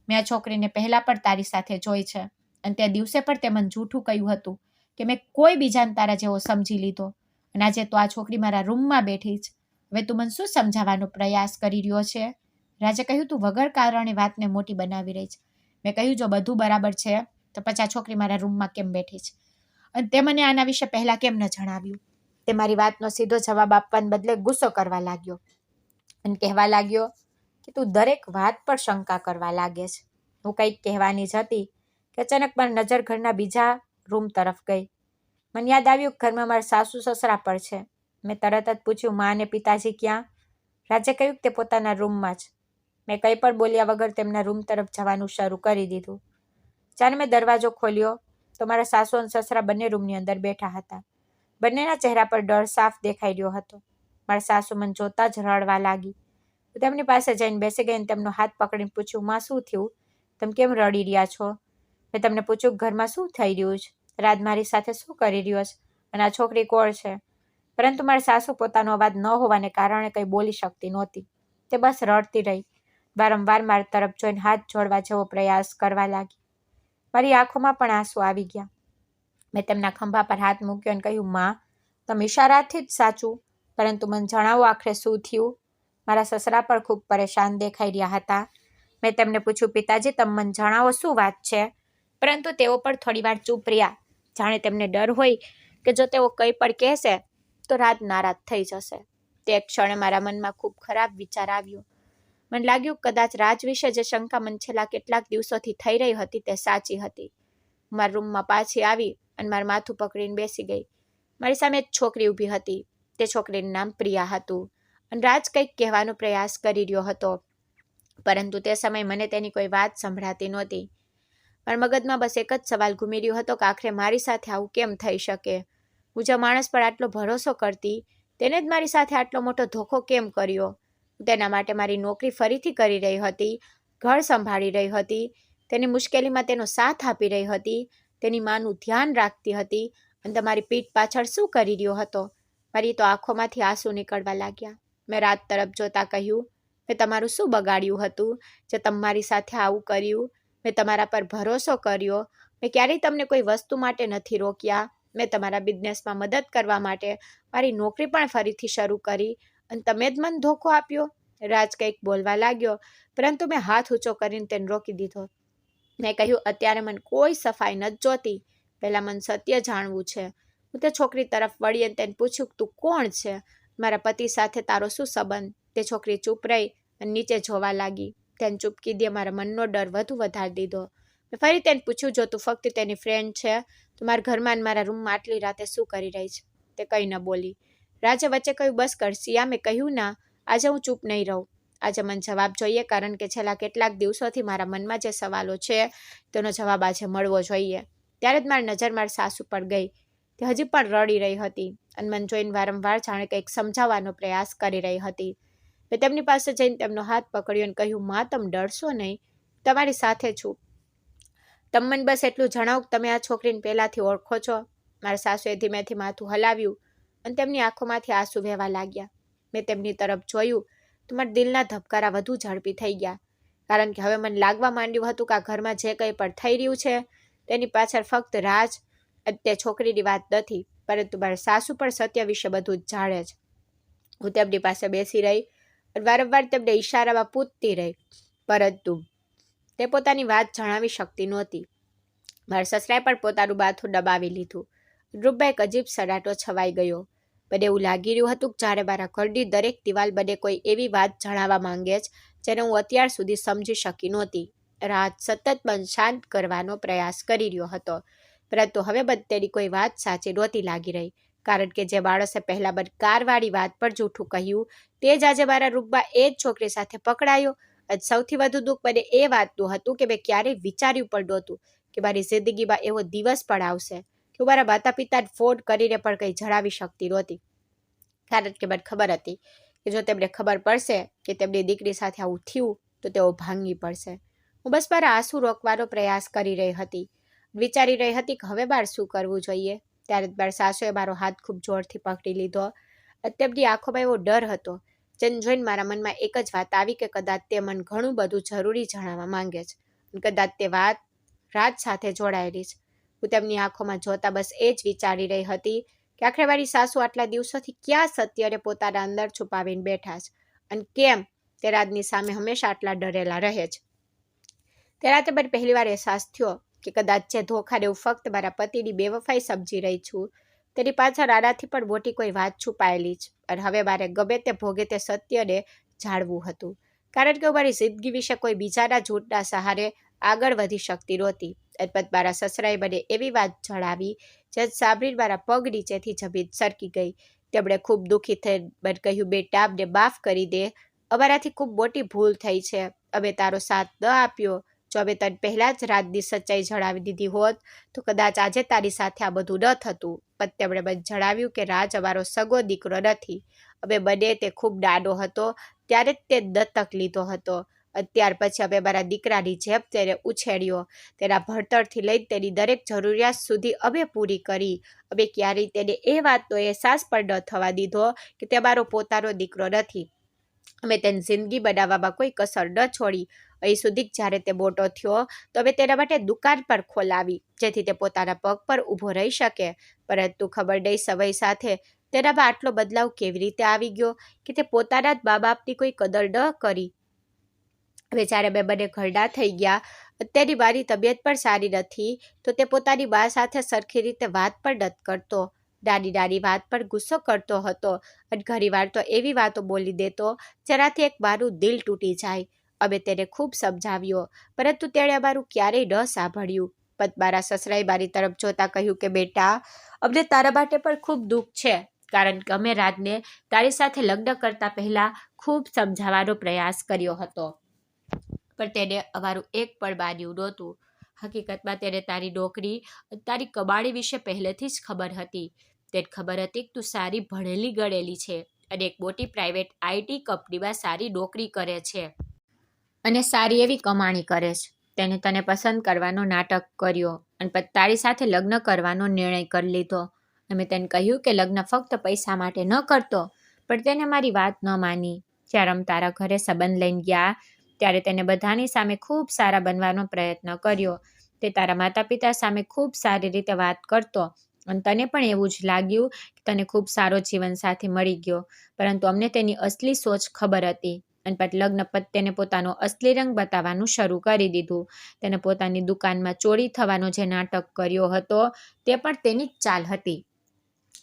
મેં આ છોકરીને પહેલાં પણ તારી સાથે જોઈ છે અને તે દિવસે પણ તે મને જૂઠું કહ્યું હતું કે મેં કોઈ બીજાને તારા જેવો સમજી લીધો અને આજે તો આ છોકરી મારા રૂમમાં બેઠી છે. હવે તું મને શું સમજાવવાનો પ્રયાસ કરી રહ્યો છે? રાજે કહ્યું, તું વગર કારણે વાતને મોટી બનાવી રહી છે. મેં કહ્યું, જો બધું બરાબર છે તો પછી આ છોકરી મારા રૂમમાં કેમ બેઠી છે અને તે મને આના વિશે પહેલાં કેમ ન જણાવ્યું? તે મારી વાતનો સીધો જવાબ આપવાને બદલે ગુસ્સો કરવા લાગ્યો અને કહેવા લાગ્યો કે તું દરેક વાત પર શંકા કરવા લાગે છે. હું કંઈક કહેવાની જ હતી કે અચાનક મારી નજર ઘરના બીજા રૂમ તરફ ગઈ. મને યાદ આવ્યું કે ઘરમાં મારા સાસુ સસરા પર છે. મેં તરત જ પૂછ્યું, મા અને પિતાજી ક્યાં? રાજે કહ્યું કે તે પોતાના રૂમમાં જ. મેં કંઈ પણ બોલ્યા વગર તેમના રૂમ તરફ જવાનું શરૂ કરી દીધું. જ્યારે મેં દરવાજો ખોલ્યો તો મારા સાસુ અને સસરા બંને રૂમની અંદર બેઠા હતા. બંનેના ચહેરા પર ડર સાફ દેખાઈ રહ્યો હતો. મારા સાસુ મને જોતા જ રડવા લાગી. હું તેમની પાસે જઈને બેસી ગઈ અને તેમનો હાથ પકડીને પૂછ્યું, માં, શું થયું? તમે કેમ રડી રહ્યા છો? મેં તમને પૂછ્યું, ઘરમાં શું થઈ રહ્યું છે? રાજ મારી સાથે શું કરી રહ્યો છે અને આ છોકરી કોણ છે? પરંતુ મારી સાસુ પોતાનો અવાજ ન હોવાને કારણે કંઈ બોલી શકતી નહોતી. તે બસ રડતી રહી. વારંવાર મારી તરફ જોઈને હાથ જોડવા જેવો પ્રયાસ કરવા લાગી. મારી આંખોમાં પણ આંસુ આવી ગયા. મેં તેમના ખંભા પર હાથ મૂક્યો અને કહ્યું, માં, તમે ઇશારાથી જ સાચું, પરંતુ મને જણાવો આખરે શું થયું? મારા સસરા પણ ખૂબ પરેશાન દેખાઈ રહ્યા હતા. મેં તેમને પૂછ્યું, પિતાજી, તમે મને જણાવો શું વાત છે? પરંતુ તેઓ પણ થોડી વાર ચૂપ રહ્યા, જાણે તેમને ડર હોય કે જો તેઓ કંઈ પણ કહેશે તો રાજ નારાજ થઈ જશે. તે ક્ષણે મારા મનમાં ખૂબ ખરાબ વિચાર આવ્યો. મને લાગ્યું કદાચ રાજ વિશે જે શંકા મને છેલ્લા કેટલાક દિવસોથી થઈ રહી હતી તે સાચી હતી. મારા રૂમમાં પાછી આવી અને મારું માથું પકડીને બેસી ગઈ. મારી સામે એક છોકરી ઊભી હતી. તે છોકરીનું નામ પ્રિયા હતું અને રાજ કંઈક કહેવાનો પ્રયાસ કરી રહ્યો હતો, પરંતુ તે સમયે મને તેની કોઈ વાત સંભળાતી નહોતી. મારા મગજમાં બસ એક જ સવાલ ઘૂમી રહ્યો હતો કે આખરે મારી સાથે આવું કેમ થઈ શકે? હું જે માણસ પર આટલો ભરોસો કરતી તેને જ મારી સાથે આટલો મોટો ધોખો કેમ કર્યો? હું તેના માટે મારી નોકરી ફરીથી કરી રહી હતી, ઘર સંભાળી રહી હતી, તેની મુશ્કેલીમાં તેનો સાથ આપી રહી હતી, તેની માનું ધ્યાન રાખતી હતી, અને તમારી પીઠ પાછળ શું કરી રહ્યો હતો? મારી તો આંખોમાંથી આંસુ નીકળવા લાગ્યા. મેં રાત તરફ જોતા કહ્યું, મેં તમારું શું બગાડ્યું હતું જે તમારી સાથે આવું કર્યું? મેં તમારા પર ભરોસો કર્યો. મેં ક્યારેય તમને કોઈ વસ્તુ માટે નથી રોક્યા. મેં તમારા બિઝનેસમાં મદદ કરવા માટે મારી નોકરી પણ ફરીથી શરૂ કરી, અને તમે જ મને ધોખો આપ્યો. રાજ કંઈક બોલવા લાગ્યો, પરંતુ મેં હાથ ઊંચો કરીને તેને રોકી દીધો. મેં કહ્યું, અત્યારે મને કોઈ સફાઈ નથી જોતી, પહેલાં મને સત્ય જાણવું છે. હું તે છોકરી તરફ વળી અને તેને પૂછ્યું, તું કોણ છે? મારા પતિ સાથે તારો શું સંબંધ? તે છોકરી ચૂપ રહી અને નીચે જોવા લાગી. તેને ચૂપકીદે મારા મનનો ડર વધુ વધારી દીધો. મેં ફરી તેને પૂછ્યું, જો તું ફક્ત તેની ફ્રેન્ડ છે તો મારા ઘરમાં અને મારા રૂમમાં આટલી રાતે શું કરી રહી છે? તે કંઈ ન બોલી. રાજે વચ્ચે કહ્યું, બસ કર સિયા, મેં કહ્યું ના, આજે હું ચૂપ નહીં રહું. આજે મને જવાબ જોઈએ, કારણ કે છેલ્લા કેટલાક દિવસોથી મારા મનમાં જે સવાલો છે તેનો જવાબ આજે મળવો જોઈએ. ત્યારે જ મારી નજર મારી સાસુ પર ગઈ. તે હજી પણ રડી રહી હતી અને મને જોઈને વારંવાર જાણે કંઈક સમજાવવાનો પ્રયાસ કરી રહી હતી. મેં તેમની પાસે જઈને તેમનો હાથ પકડ્યો અને કહ્યું, માં, તમે ડરશો નહીં, તમારી સાથે છું. તમે મને બસ એટલું જણાવો કે તમે આ છોકરીને પહેલાંથી ઓળખો છો? મારા સાસુએ ધીમેથી માથું હલાવ્યું અને તેમની આંખોમાંથી આંસુ વહેવા લાગ્યા. મેં તેમની તરફ જોયું તો મારા દિલના ધબકારા વધુ ઝડપી થઈ ગયા, કારણ કે હવે મને લાગવા માંડ્યું હતું કે આ ઘરમાં જે કંઈ પણ થઈ રહ્યું છે તેની પાછળ ફક્ત રાજ તે છોકરીની વાત નથી, પરંતુ મારા સાસુ પણ સત્ય વિશે બધું જ જાણે છે. હું તેમની પાસે બેસી રહી અને વારંવાર તેમને ઈશારામાં પૂછતી રહી, પરંતુ તે પોતાની વાત જણાવી શકતી નહોતી. મારા સસરાએ પણ પોતાનું માથું દબાવી લીધું. રૂમમાં એક અજીબ સન્નાટો છવાઈ ગયો. મને એવું લાગી રહ્યું હતું કે જ્યારે મારા ઘરની દરેક દિવાલ મને કોઈ એવી વાત જણાવવા માંગે છે જેને હું અત્યાર સુધી સમજી શકી નહોતી. રાત સતત મન શાંત કરવાનો પ્રયાસ કરી રહ્યો હતો, પરંતુ હવે મને તેની કોઈ વાત સાચી નહોતી લાગી રહી, કારણ કે જે માણસે પહેલાં મને કારવાળી વાત પર જૂઠું કહ્યું તે જ આજે મારા રૂમમાં એ જ છોકરી સાથે પકડાયો. અને સૌથી વધુ દુઃખ મને એ વાતનું હતું કે મેં ક્યારેય વિચાર્યું પણ નહોતું કે મારી જિંદગીમાં એવો દિવસ પણ આવશે કે હું મારા માતા પિતાને ફોન કરીને પણ કંઈ જણાવી શકતી નહોતી, કારણ કે મને ખબર હતી કે જો તેમને ખબર પડશે કે તેમની દીકરી સાથે આવું થયું તો તેઓ ભાંગી પડશે. હું બસ મારા આંસુ રોકવાનો પ્રયાસ કરી રહી હતી, વિચારી રહી હતી કે હવે મારે શું કરવું જોઈએ. ત્યારે મારા સાસુએ મારો હાથ ખૂબ જોરથી પકડી લીધો. તેમની આંખોમાં એવો ડર હતો જેને જોઈને મારા મનમાં એક જ વાત આવી કે કદાચ તે મને ઘણું બધું જરૂરી જણાવવા માંગે છે, અને કદાચ તે વાત રાજ સાથે જોડાયેલી છે. હું તેમની આંખોમાં જોતા બસ એ જ વિચારી રહી હતી કે આખરે મારી સાસુ આટલા દિવસોથી ક્યાં સત્યને પોતાના અંદર છુપાવીને બેઠા છે, અને કેમ તે રાજની સામે હંમેશા આટલા ડરેલા રહે છે. તે રાતે મને પહેલીવાર અહેસાસ થયો કે કદાચ જે ધોખાને હું ફક્ત મારા પતિની બેવફાઈ સમજી રહી છું તેની પાછળ આનાથી પણ મોટી કોઈ વાત છુપાયેલી છે, અને હવે મારે ગમે તે ભોગે તે સત્યને જાણવું હતું, કારણ કે હું મારી જિંદગી વિશે કોઈ બીજાના જૂઠના સહારે આગળ વધી શકતી નહોતી. અલબત્ત મારા સસરાએ મને એવી વાત જણાવી જે સાંભળીને મારા પગ નીચેથી જમીન સરકી ગઈ. તેમણે ખૂબ દુઃખી થઈ મને કહ્યું, બેટા, અમને માફ કરી દે, અમારાથી ખૂબ મોટી ભૂલ થઈ છે, અમે તારો સાથ ન આપ્યો. જો અમે તને પહેલાં જ રાજની સચ્ચાઈ જણાવી દીધી હોત તો કદાચ આજે તારી સાથે આ બધું ન થતું. પણ તેમણે મને જણાવ્યું કે રાજ અમારો સગો દીકરો નથી. અમે બંને તે ખૂબ નાનો હતો ત્યારે જ તે દત્તક લીધો હતો, અને ત્યાર પછી અમે મારા દીકરાની જેમ તેને ઉછેર્યો. તેના ભણતરથી લઈને તેની દરેક જરૂરિયાત સુધી અમે પૂરી કરી. અમે ક્યારેય તેને એ વાતનો અહેસાસ પણ ન થવા દીધો કે તે મારો પોતાનો દીકરો નથી. અમે તેની જિંદગી બનાવવામાં કોઈ કસર ન છોડી. અહીં સુધી જ્યારે તે મોટો થયો તો અમે તેના માટે દુકાન પર ખોલાવી જેથી તે પોતાના પગ પર ઊભો રહી શકે. પરંતુ ખબર નહીં સમય સાથે તેનામાં આટલો બદલાવ કેવી રીતે આવી ગયો કે તે પોતાના જ મા બાપની કોઈ કદર ન કરી. હવે જ્યારે અમે બંને ઘરડા થઈ ગયા, તેની મારી તબિયત પણ સારી નથી તો તે પોતાની મા સાથે સરખી રીતે વાત પણ નથી કરતો. નાની નાની વાત પર ગુસ્સો કરતો હતો અને ઘણીવાર તો એવી વાતો બોલી દેતો જેનાથી એક મારું દિલ તૂટી જાય. અમે તેને ખૂબ સમજાવ્યો પરંતુ તેણે અમારું ક્યારેય ન સાંભળ્યું. પણ મારા સસરાએ મારી તરફ જોતા કહ્યું કે બેટા, અમને તારા માટે પણ ખૂબ દુઃખ છે કારણ કે અમે રાજને તારી સાથે લગ્ન કરતા પહેલા ખૂબ સમજાવવાનો પ્રયાસ કર્યો હતો પણ તેને અમારું એક પણ માન્યું નહોતું. હકીકતમાં તેને તારી નોકરી તારી કમાણી વિશે પહેલેથી જ ખબર હતી. તેને ખબર હતી કે તું સારી ભણેલી ગણેલી છે અને એક મોટી પ્રાઇવેટ IT કંપનીમાં સારી નોકરી કરે છે અને સારી એવી કમાણી કરે છે. તેને તને પસંદ કરવાનો નાટક કર્યો અને પછી તારી સાથે લગ્ન કરવાનો નિર્ણય કરી લીધો. અમે તેને કહ્યું કે લગ્ન ફક્ત પૈસા માટે ન કરતો પણ તેને મારી વાત ન માની. જ્યારે અમે તારા ઘરે સંબંધ લઈને ગયા ત્યારે તેને બધાની સામે ખૂબ સારા બનવાનો પ્રયત્ન કર્યો. તે તારા માતા પિતા સામે ખૂબ સારી રીતે વાત કરતો અને તને પણ એવું જ લાગ્યું કે તને ખૂબ સારો જીવનસાથી મળી ગયો. પરંતુ અમને તેની અસલી સોચ ખબર હતી અને પછી લગ્ન પછી તેને પોતાનો અસલી રંગ બતાવવાનું શરૂ કરી દીધું. તેને પોતાની દુકાનમાં ચોરી થવાનો જે નાટક કર્યો હતો તે પણ તેની જ ચાલ હતી.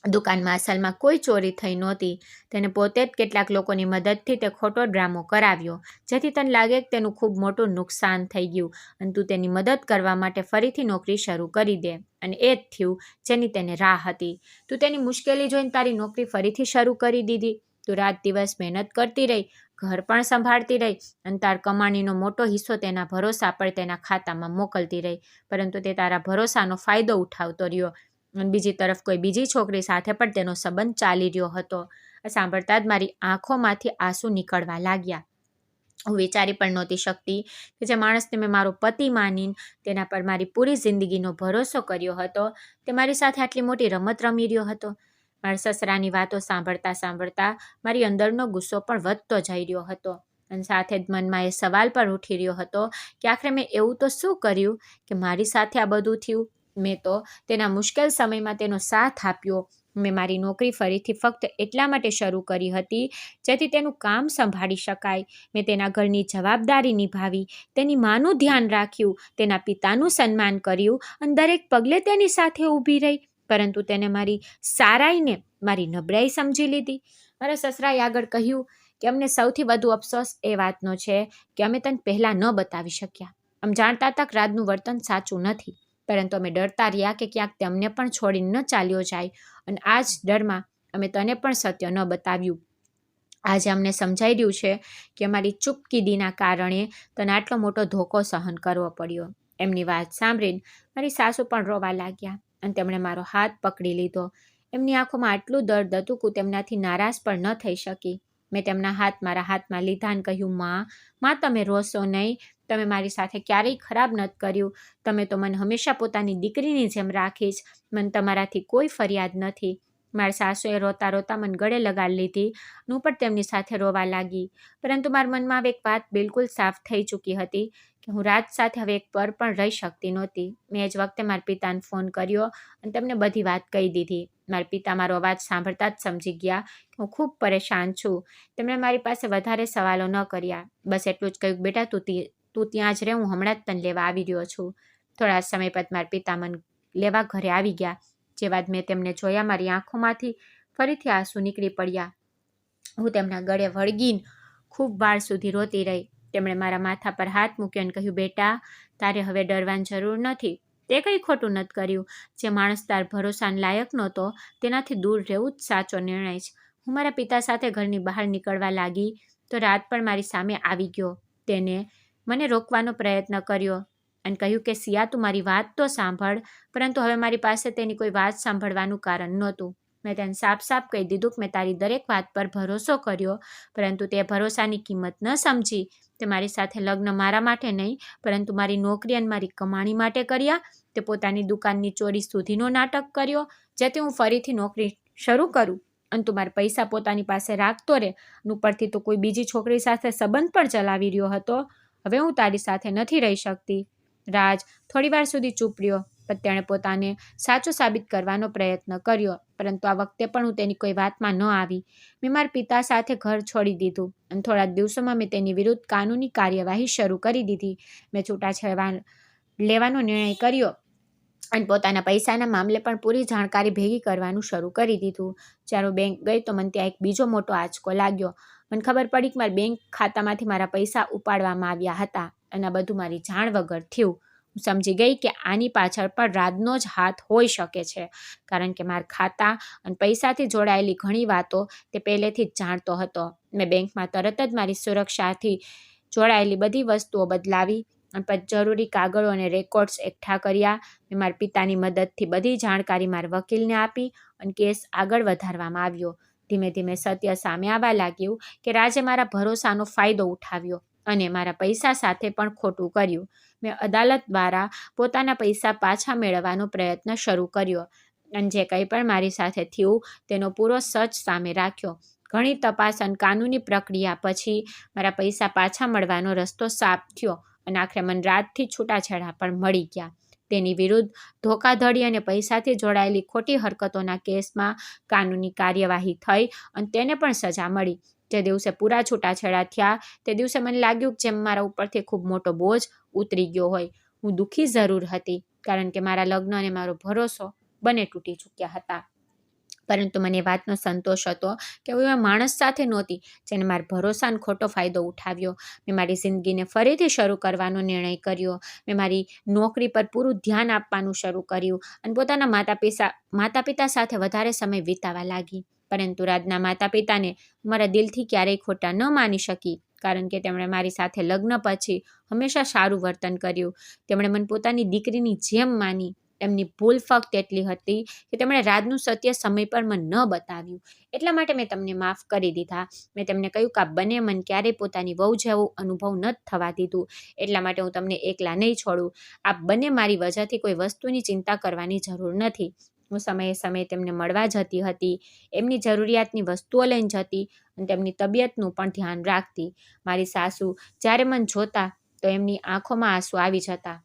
દુકાનમાં અસલમાં કોઈ ચોરી થઈ નહોતી. તેને પોતે જ કેટલાક લોકોની મદદથી તે ખોટો ડ્રામો કરાવ્યો જેથી તને લાગે કે તેનું ખૂબ મોટું નુકસાન થઈ ગયું અને તું તેની મદદ કરવા માટે ફરીથી નોકરી શરૂ કરી દે. અને એ જ થયું જેની તેને રાહ હતી. તું તેની મુશ્કેલી જોઈને તારી નોકરી ફરીથી શરૂ કરી દીધી. તું રાત દિવસ મહેનત કરતી રહી, ઘર પણ સંભાળતી રહી અને તાર કમાણીનો મોટો હિસ્સો તેના ભરોસા પર તેના ખાતામાં મોકલતી રહી. પરંતુ તે તારા ભરોસાનો ફાયદો ઉઠાવતો રહ્યો અને બીજી તરફ કોઈ બીજી છોકરી સાથે પણ તેનો સંબંધ ચાલી રહ્યો હતો. સાંભળતા જ મારી આંખોમાંથી આંસુ નીકળવા લાગ્યા. હું વિચારી પણ નહોતી શકતી કે જે માણસને મેં મારો પતિ માનીને તેના પર મારી પૂરી જિંદગીનો ભરોસો કર્યો હતો તે મારી સાથે આટલી મોટી રમત રમી રહ્યો હતો. મારા સસરાની વાતો સાંભળતા સાંભળતા મારી અંદરનો ગુસ્સો પણ વધતો જઈ રહ્યો હતો અને સાથે જ મનમાં એ સવાલ પણ ઉઠી રહ્યો હતો કે આખરે મેં એવું તો શું કર્યું કે મારી સાથે આ બધું થયું. મેં તો તેના મુશ્કેલ સમયમાં તેનો સાથ આપ્યો. મેં મારી નોકરી ફરીથી ફક્ત એટલા માટે શરૂ કરી હતી જેથી તેનું કામ સંભાળી શકાય. મેં તેના ઘરની જવાબદારી નિભાવી, તેની માનું ધ્યાન રાખ્યું, તેના પિતાનું સન્માન કર્યું અને દરેક પગલે તેની સાથે ઊભી રહી. પરંતુ તેને મારી સારાઈને મારી નબળાઈ સમજી લીધી. મારા સસરાએ આગળ કહ્યું કે અમને સૌથી વધુ અફસોસ એ વાતનો છે કે અમે તને પહેલાં ન બતાવી શક્યા. અમે જાણતા હતા કે રાજનું વર્તન સાચું નથી પરંતુ અમે ડરતા રહ્યા કે ક્યાંક તે અમને પણ છોડીને ન ચાલ્યો જાય અને આ જ ડરમાં અમે તને પણ સત્ય ન બતાવ્યું. આજે અમને સમજાઈ રહ્યું છે કે અમારી ચૂપકીદીના કારણે તને આટલો મોટો ધોકો સહન કરવો પડ્યો. એમની વાત સાંભળીને મારી સાસુ પણ રોવા લાગ્યા અને તેમણે મારો હાથ પકડી લીધો. એમની આંખોમાં આટલું દર્દ હતું કે તેમનાથી નારાજ પણ ન થઈ શકી. મેં તેમના હાથ મારા હાથમાં લીધા અને કહ્યું, માં તમે રોશો નહીં. તમે મારી સાથે ક્યારેય ખરાબ નથી કર્યું. તમે તો મને હંમેશા પોતાની દીકરીની જેમ રાખી જ. મને તમારાથી કોઈ ફરિયાદ નથી. મારા સાસુએ રોતા રોતા મને ગળે લગાડી લીધી. હું પણ તેમની સાથે રોવા લાગી. પરંતુ મારા મનમાં હવે એક વાત બિલકુલ સાફ થઈ ચૂકી હતી કે હું રાજ સાથે હવે એક પર પણ રહી શકતી નહોતી. મેં જ વખતે મારા પિતાને ફોન કર્યો અને તેમને બધી વાત કહી દીધી. મારા પિતા મારો અવાજ સાંભળતા જ સમજી ગયા કે હું ખૂબ પરેશાન છું. તેમણે મારી પાસે વધારે સવાલો ન કર્યા. બસ એટલું જ કહ્યું, બેટા તું ત્યાં જ રહે, હું હમણાં જ તને લેવા આવી રહ્યો છું. થોડા સમય પછી મારા પિતા મને લેવા ઘરે આવી ગયા. જેવા જ મેં તેમને જોયા મારી આંખોમાંથી ફરીથી આંસુ નીકળી પડ્યા. હું તેમના ગળે વળગીને ખૂબ વાર સુધી રોતી રહી. તેમણે મારા માથા પર હાથ મૂક્યો અને કહ્યું, બેટા તારે હવે ડરવાની જરૂર નથી. તે કંઈ ખોટું નથી કર્યું. જે માણસ તાર ભરોસાને લાયક નહોતો તેનાથી દૂર રહેવું જ સાચો નિર્ણય છે. હું મારા પિતા સાથે ઘરની બહાર નીકળવા લાગી તો રાત પણ મારી સામે આવી ગયો. તેને મને રોકવાનો પ્રયત્ન કર્યો અને કહ્યું કે સિયા, તું મારી વાત તો સાંભળ. પરંતુ હવે મારી પાસે તેની કોઈ વાત સાંભળવાનું કારણ નહોતું. મેં તેને સાફ સાફ કહી દીધું કે મેં તારી દરેક વાત પર ભરોસો કર્યો પરંતુ તે ભરોસાની કિંમત ન સમજી. તે મારી સાથે લગ્ન મારા માટે નહીં પરંતુ મારી નોકરી અને મારી કમાણી માટે કર્યા. તે પોતાની દુકાનની ચોરી સુધીનો નાટક કર્યો જેથી હું ફરીથી નોકરી શરૂ કરું અને તું મારા પૈસા પોતાની પાસે રાખતો રહે, ઉપરથી તો કોઈ બીજી છોકરી સાથે સંબંધ પણ ચલાવી રહ્યો હતો. હવે હું તારી સાથે નથી રહી શકતી. રાજ થોડીવાર સુધી ચૂપ રહ્યો, પણ તેણે પોતાને સાચું સાબિત કરવાનો પ્રયત્ન કર્યો, પરંતુ આ વખતે પણ હું તેની કોઈ વાતમાં ન આવી. મેં મારા પિતા સાથે ઘર છોડી દીધું અને થોડા દિવસોમાં મેં તેની વિરુદ્ધ કાનૂની કાર્યવાહી શરૂ કરી દીધી. મેં છૂટાછેડા લેવાનો નિર્ણય કર્યો અને પોતાના પૈસાના મામલે પણ પૂરી જાણકારી ભેગી કરવાનું શરૂ કરી દીધું. જ્યારે હું બેંક ગઈ તો મને ત્યાં એક બીજો મોટો આંચકો લાગ્યો. મને ખબર પડી કે મારા બેંક ખાતામાંથી મારા પૈસા ઉપાડવામાં આવ્યા હતા અને આ બધું મારી જાણ વગર થયું. હું સમજી ગઈ કે આની પાછળ પણ રાજનો જ હાથ હોઈ શકે છે, કારણ કે મારા ખાતા અને પૈસાથી જોડાયેલી ઘણી વાતો તે પહેલેથી જ જાણતો હતો. મેં બેંકમાં તરત જ મારી સુરક્ષાથી જોડાયેલી બધી વસ્તુઓ બદલાવી અને પછી જરૂરી કાગળો અને રેકોર્ડ્સ એકઠા કર્યા. મેં મારા પિતાની મદદથી બધી જાણકારી મારા વકીલને આપી અને કેસ આગળ વધારવામાં આવ્યો. ધીમે ધીમે સત્ય સામે આવવા લાગ્યું કે રાજે મારા ભરોસાનો ફાયદો ઉઠાવ્યો અને મારા પૈસા સાથે પણ ખોટું કર્યું. મેં અદાલત દ્વારા પોતાના પૈસા પાછા મેળવવાનો પ્રયત્ન શરૂ કર્યો અને જે કંઈ પણ મારી સાથે થયું તેનો પૂરો સચ સામે રાખ્યો. ઘણી તપાસ અને કાનૂની પ્રક્રિયા પછી મારા પૈસા પાછા મળવાનો રસ્તો સાફ થયો અને આખરે મને રાજથી છૂટાછેડા પણ મળી ગયા. તેની વિરુદ્ધ ધોખાધડી અને પૈસાથી જોડાયેલી ખોટી હરકતોના કેસમાં કાનૂની કાર્યવાહી થઈ અને તેને પણ સજા મળી. જે દિવસે પૂરા છૂટાછેડા થયા તે દિવસે મને લાગ્યું કે જેમ મારા ઉપરથી ખૂબ મોટો બોજ ઉતરી ગયો હોય. હું દુઃખી જરૂર હતી, કારણ કે મારા લગ્ન અને મારો ભરોસો બંને તૂટી ચૂક્યા હતા, પરંતુ મને વાતનો સંતોષ હતો કે હું એ માણસ સાથે નહોતી જેને મારા ભરોસાનો ખોટો ફાયદો ઉઠાવ્યો. મેં મારી જિંદગીને ફરીથી શરૂ કરવાનો નિર્ણય કર્યો. મેં મારી નોકરી પર પૂરું ધ્યાન આપવાનું શરૂ કર્યું અને પોતાના માતા પિતા સાથે વધારે સમય વિતાવવા લાગી. પરંતુ રાજના માતા પિતાને મારા દિલથી ક્યારેય ખોટા ન માની શકી, કારણ કે તેમણે મારી સાથે લગ્ન પછી હંમેશા સારું વર્તન કર્યું. તેમણે મને પોતાની દીકરીની જેમ માની. એમની ભૂલ ફક્ત એટલી હતી કે તેમણે રાજનું સત્ય સમય પર મને ન બતાવ્યું. એટલા માટે મેં તમને માફ કરી દીધા. મેં તેમને કહ્યું કે આ બંને મને ક્યારેય પોતાની વહુ જેવું અનુભવ ન થવા દીધું. એટલા માટે હું તમને એકલા નહીં છોડું. આ બંને મારી વજહથી કોઈ વસ્તુની ચિંતા કરવાની જરૂર નથી. હું સમયે સમયે તેમને મળવા જતી હતી, એમની જરૂરિયાતની વસ્તુઓ લઈને જતી અને તેમની તબિયતનું પણ ધ્યાન રાખતી. મારી સાસુ જ્યારે મને જોતા તો એમની આંખોમાં આંસુ આવી જતા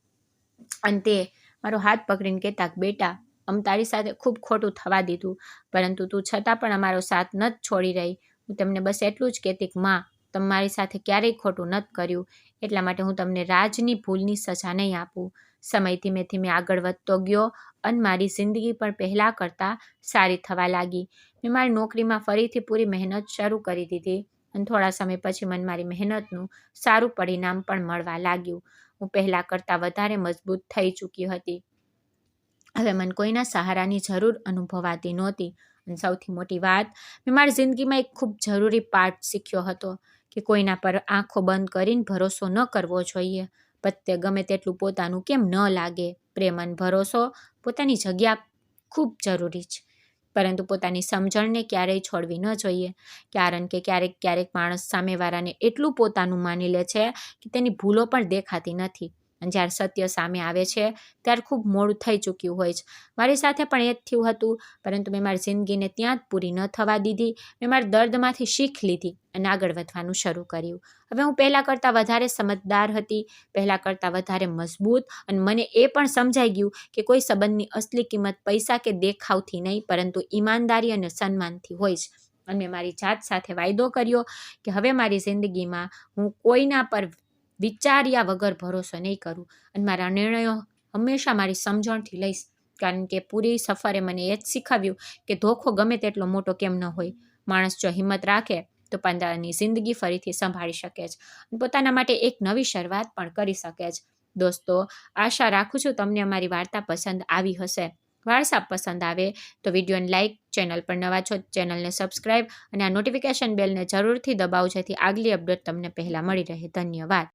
અને તે મારો હાથ પકડીને કહેતા કે બેટા, અમે તારી સાથે ખૂબ ખોટું થવા દીધું, પરંતુ તું છતાં પણ અમારો સાથ ન જ છોડી રહી. હું તમને બસ એટલું જ કહેતી કે માં, તમે મારી સાથે ક્યારેય ખોટું નથી કર્યું, એટલા માટે હું તમને રાજની ભૂલની સજા નહીં આપું. સમય ધીમે ધીમે આગળ વધતો ગયો અને મારી જિંદગી પણ પહેલાં કરતાં સારી થવા લાગી. મેં મારી નોકરીમાં ફરીથી પૂરી મહેનત શરૂ કરી દીધી અને થોડા સમય પછી મને મારી મહેનતનું સારું પરિણામ પણ મળવા લાગ્યું. હું પહેલાં કરતાં વધારે મજબૂત થઈ ચૂકી હતી. હવે મને કોઈના સહારાની જરૂર અનુભવાતી નહોતી. અને સૌથી મોટી વાત, મેં મારી જિંદગીમાં એક ખૂબ જરૂરી પાઠ શીખ્યો હતો કે કોઈના પર આંખો બંધ કરીને ભરોસો ન કરવો જોઈએ. પ્રત્યે ગમે તેટલું પોતાનું કેમ ન લાગે, પ્રેમ અને ભરોસો પોતાની જગ્યા ખૂબ જરૂરી છે, પરંતુ પોતાની સમજણને ક્યારેય છોડવી ન જોઈએ. કારણ કે ક્યારેક માણસ સામેવાળાને એટલું પોતાનું માની લે છે કે તેની ભૂલો પણ દેખાતી નથી. અને જ્યારે સત્ય સામે આવે છે ત્યારે ખૂબ મોડું થઈ ચૂક્યું હોય છે. મારી સાથે પણ એ જ થયું હતું, પરંતુ મેં મારી જિંદગીને ત્યાં જ પૂરી ન થવા દીધી. મેં મારા દર્દમાંથી શીખ લીધી અને આગળ વધવાનું શરૂ કર્યું. હવે હું પહેલાં કરતાં વધારે સમજદાર હતી, પહેલાં કરતાં વધારે મજબૂત, અને મને એ પણ સમજાઈ ગયું કે કોઈ સંબંધની અસલી કિંમત પૈસા કે દેખાવથી નહીં, પરંતુ ઈમાનદારી અને સન્માનથી હોય છે. અને મેં મારી જાત સાથે વાયદો કર્યો કે હવે મારી જિંદગીમાં હું કોઈના પર વિચાર્યા વગર ભરોસો નહીં કરું અને મારા નિર્ણયો હંમેશા મારી સમજણથી લઈશ. કારણ કે પૂરી સફરે મને એ જ શીખવ્યું કે ધોખો ગમે તેટલો મોટો કેમ ન હોય, માણસ જો હિંમત રાખે તો પોતાની જિંદગી ફરીથી સંભાળી શકે છે અને પોતાના માટે એક નવી શરૂઆત પણ કરી શકે છે. દોસ્તો, આશા રાખું છું તમને અમારી વાર્તા પસંદ આવી હશે. વાર્તા પસંદ આવે તો વિડીયોને લાઇક, ચેનલ પર નવા છો ચેનલને સબસ્ક્રાઈબ અને આ નોટિફિકેશન બેલને જરૂરથી દબાવો, જેથી આગલી અપડેટ તમને પહેલાં મળી રહે. ધન્યવાદ.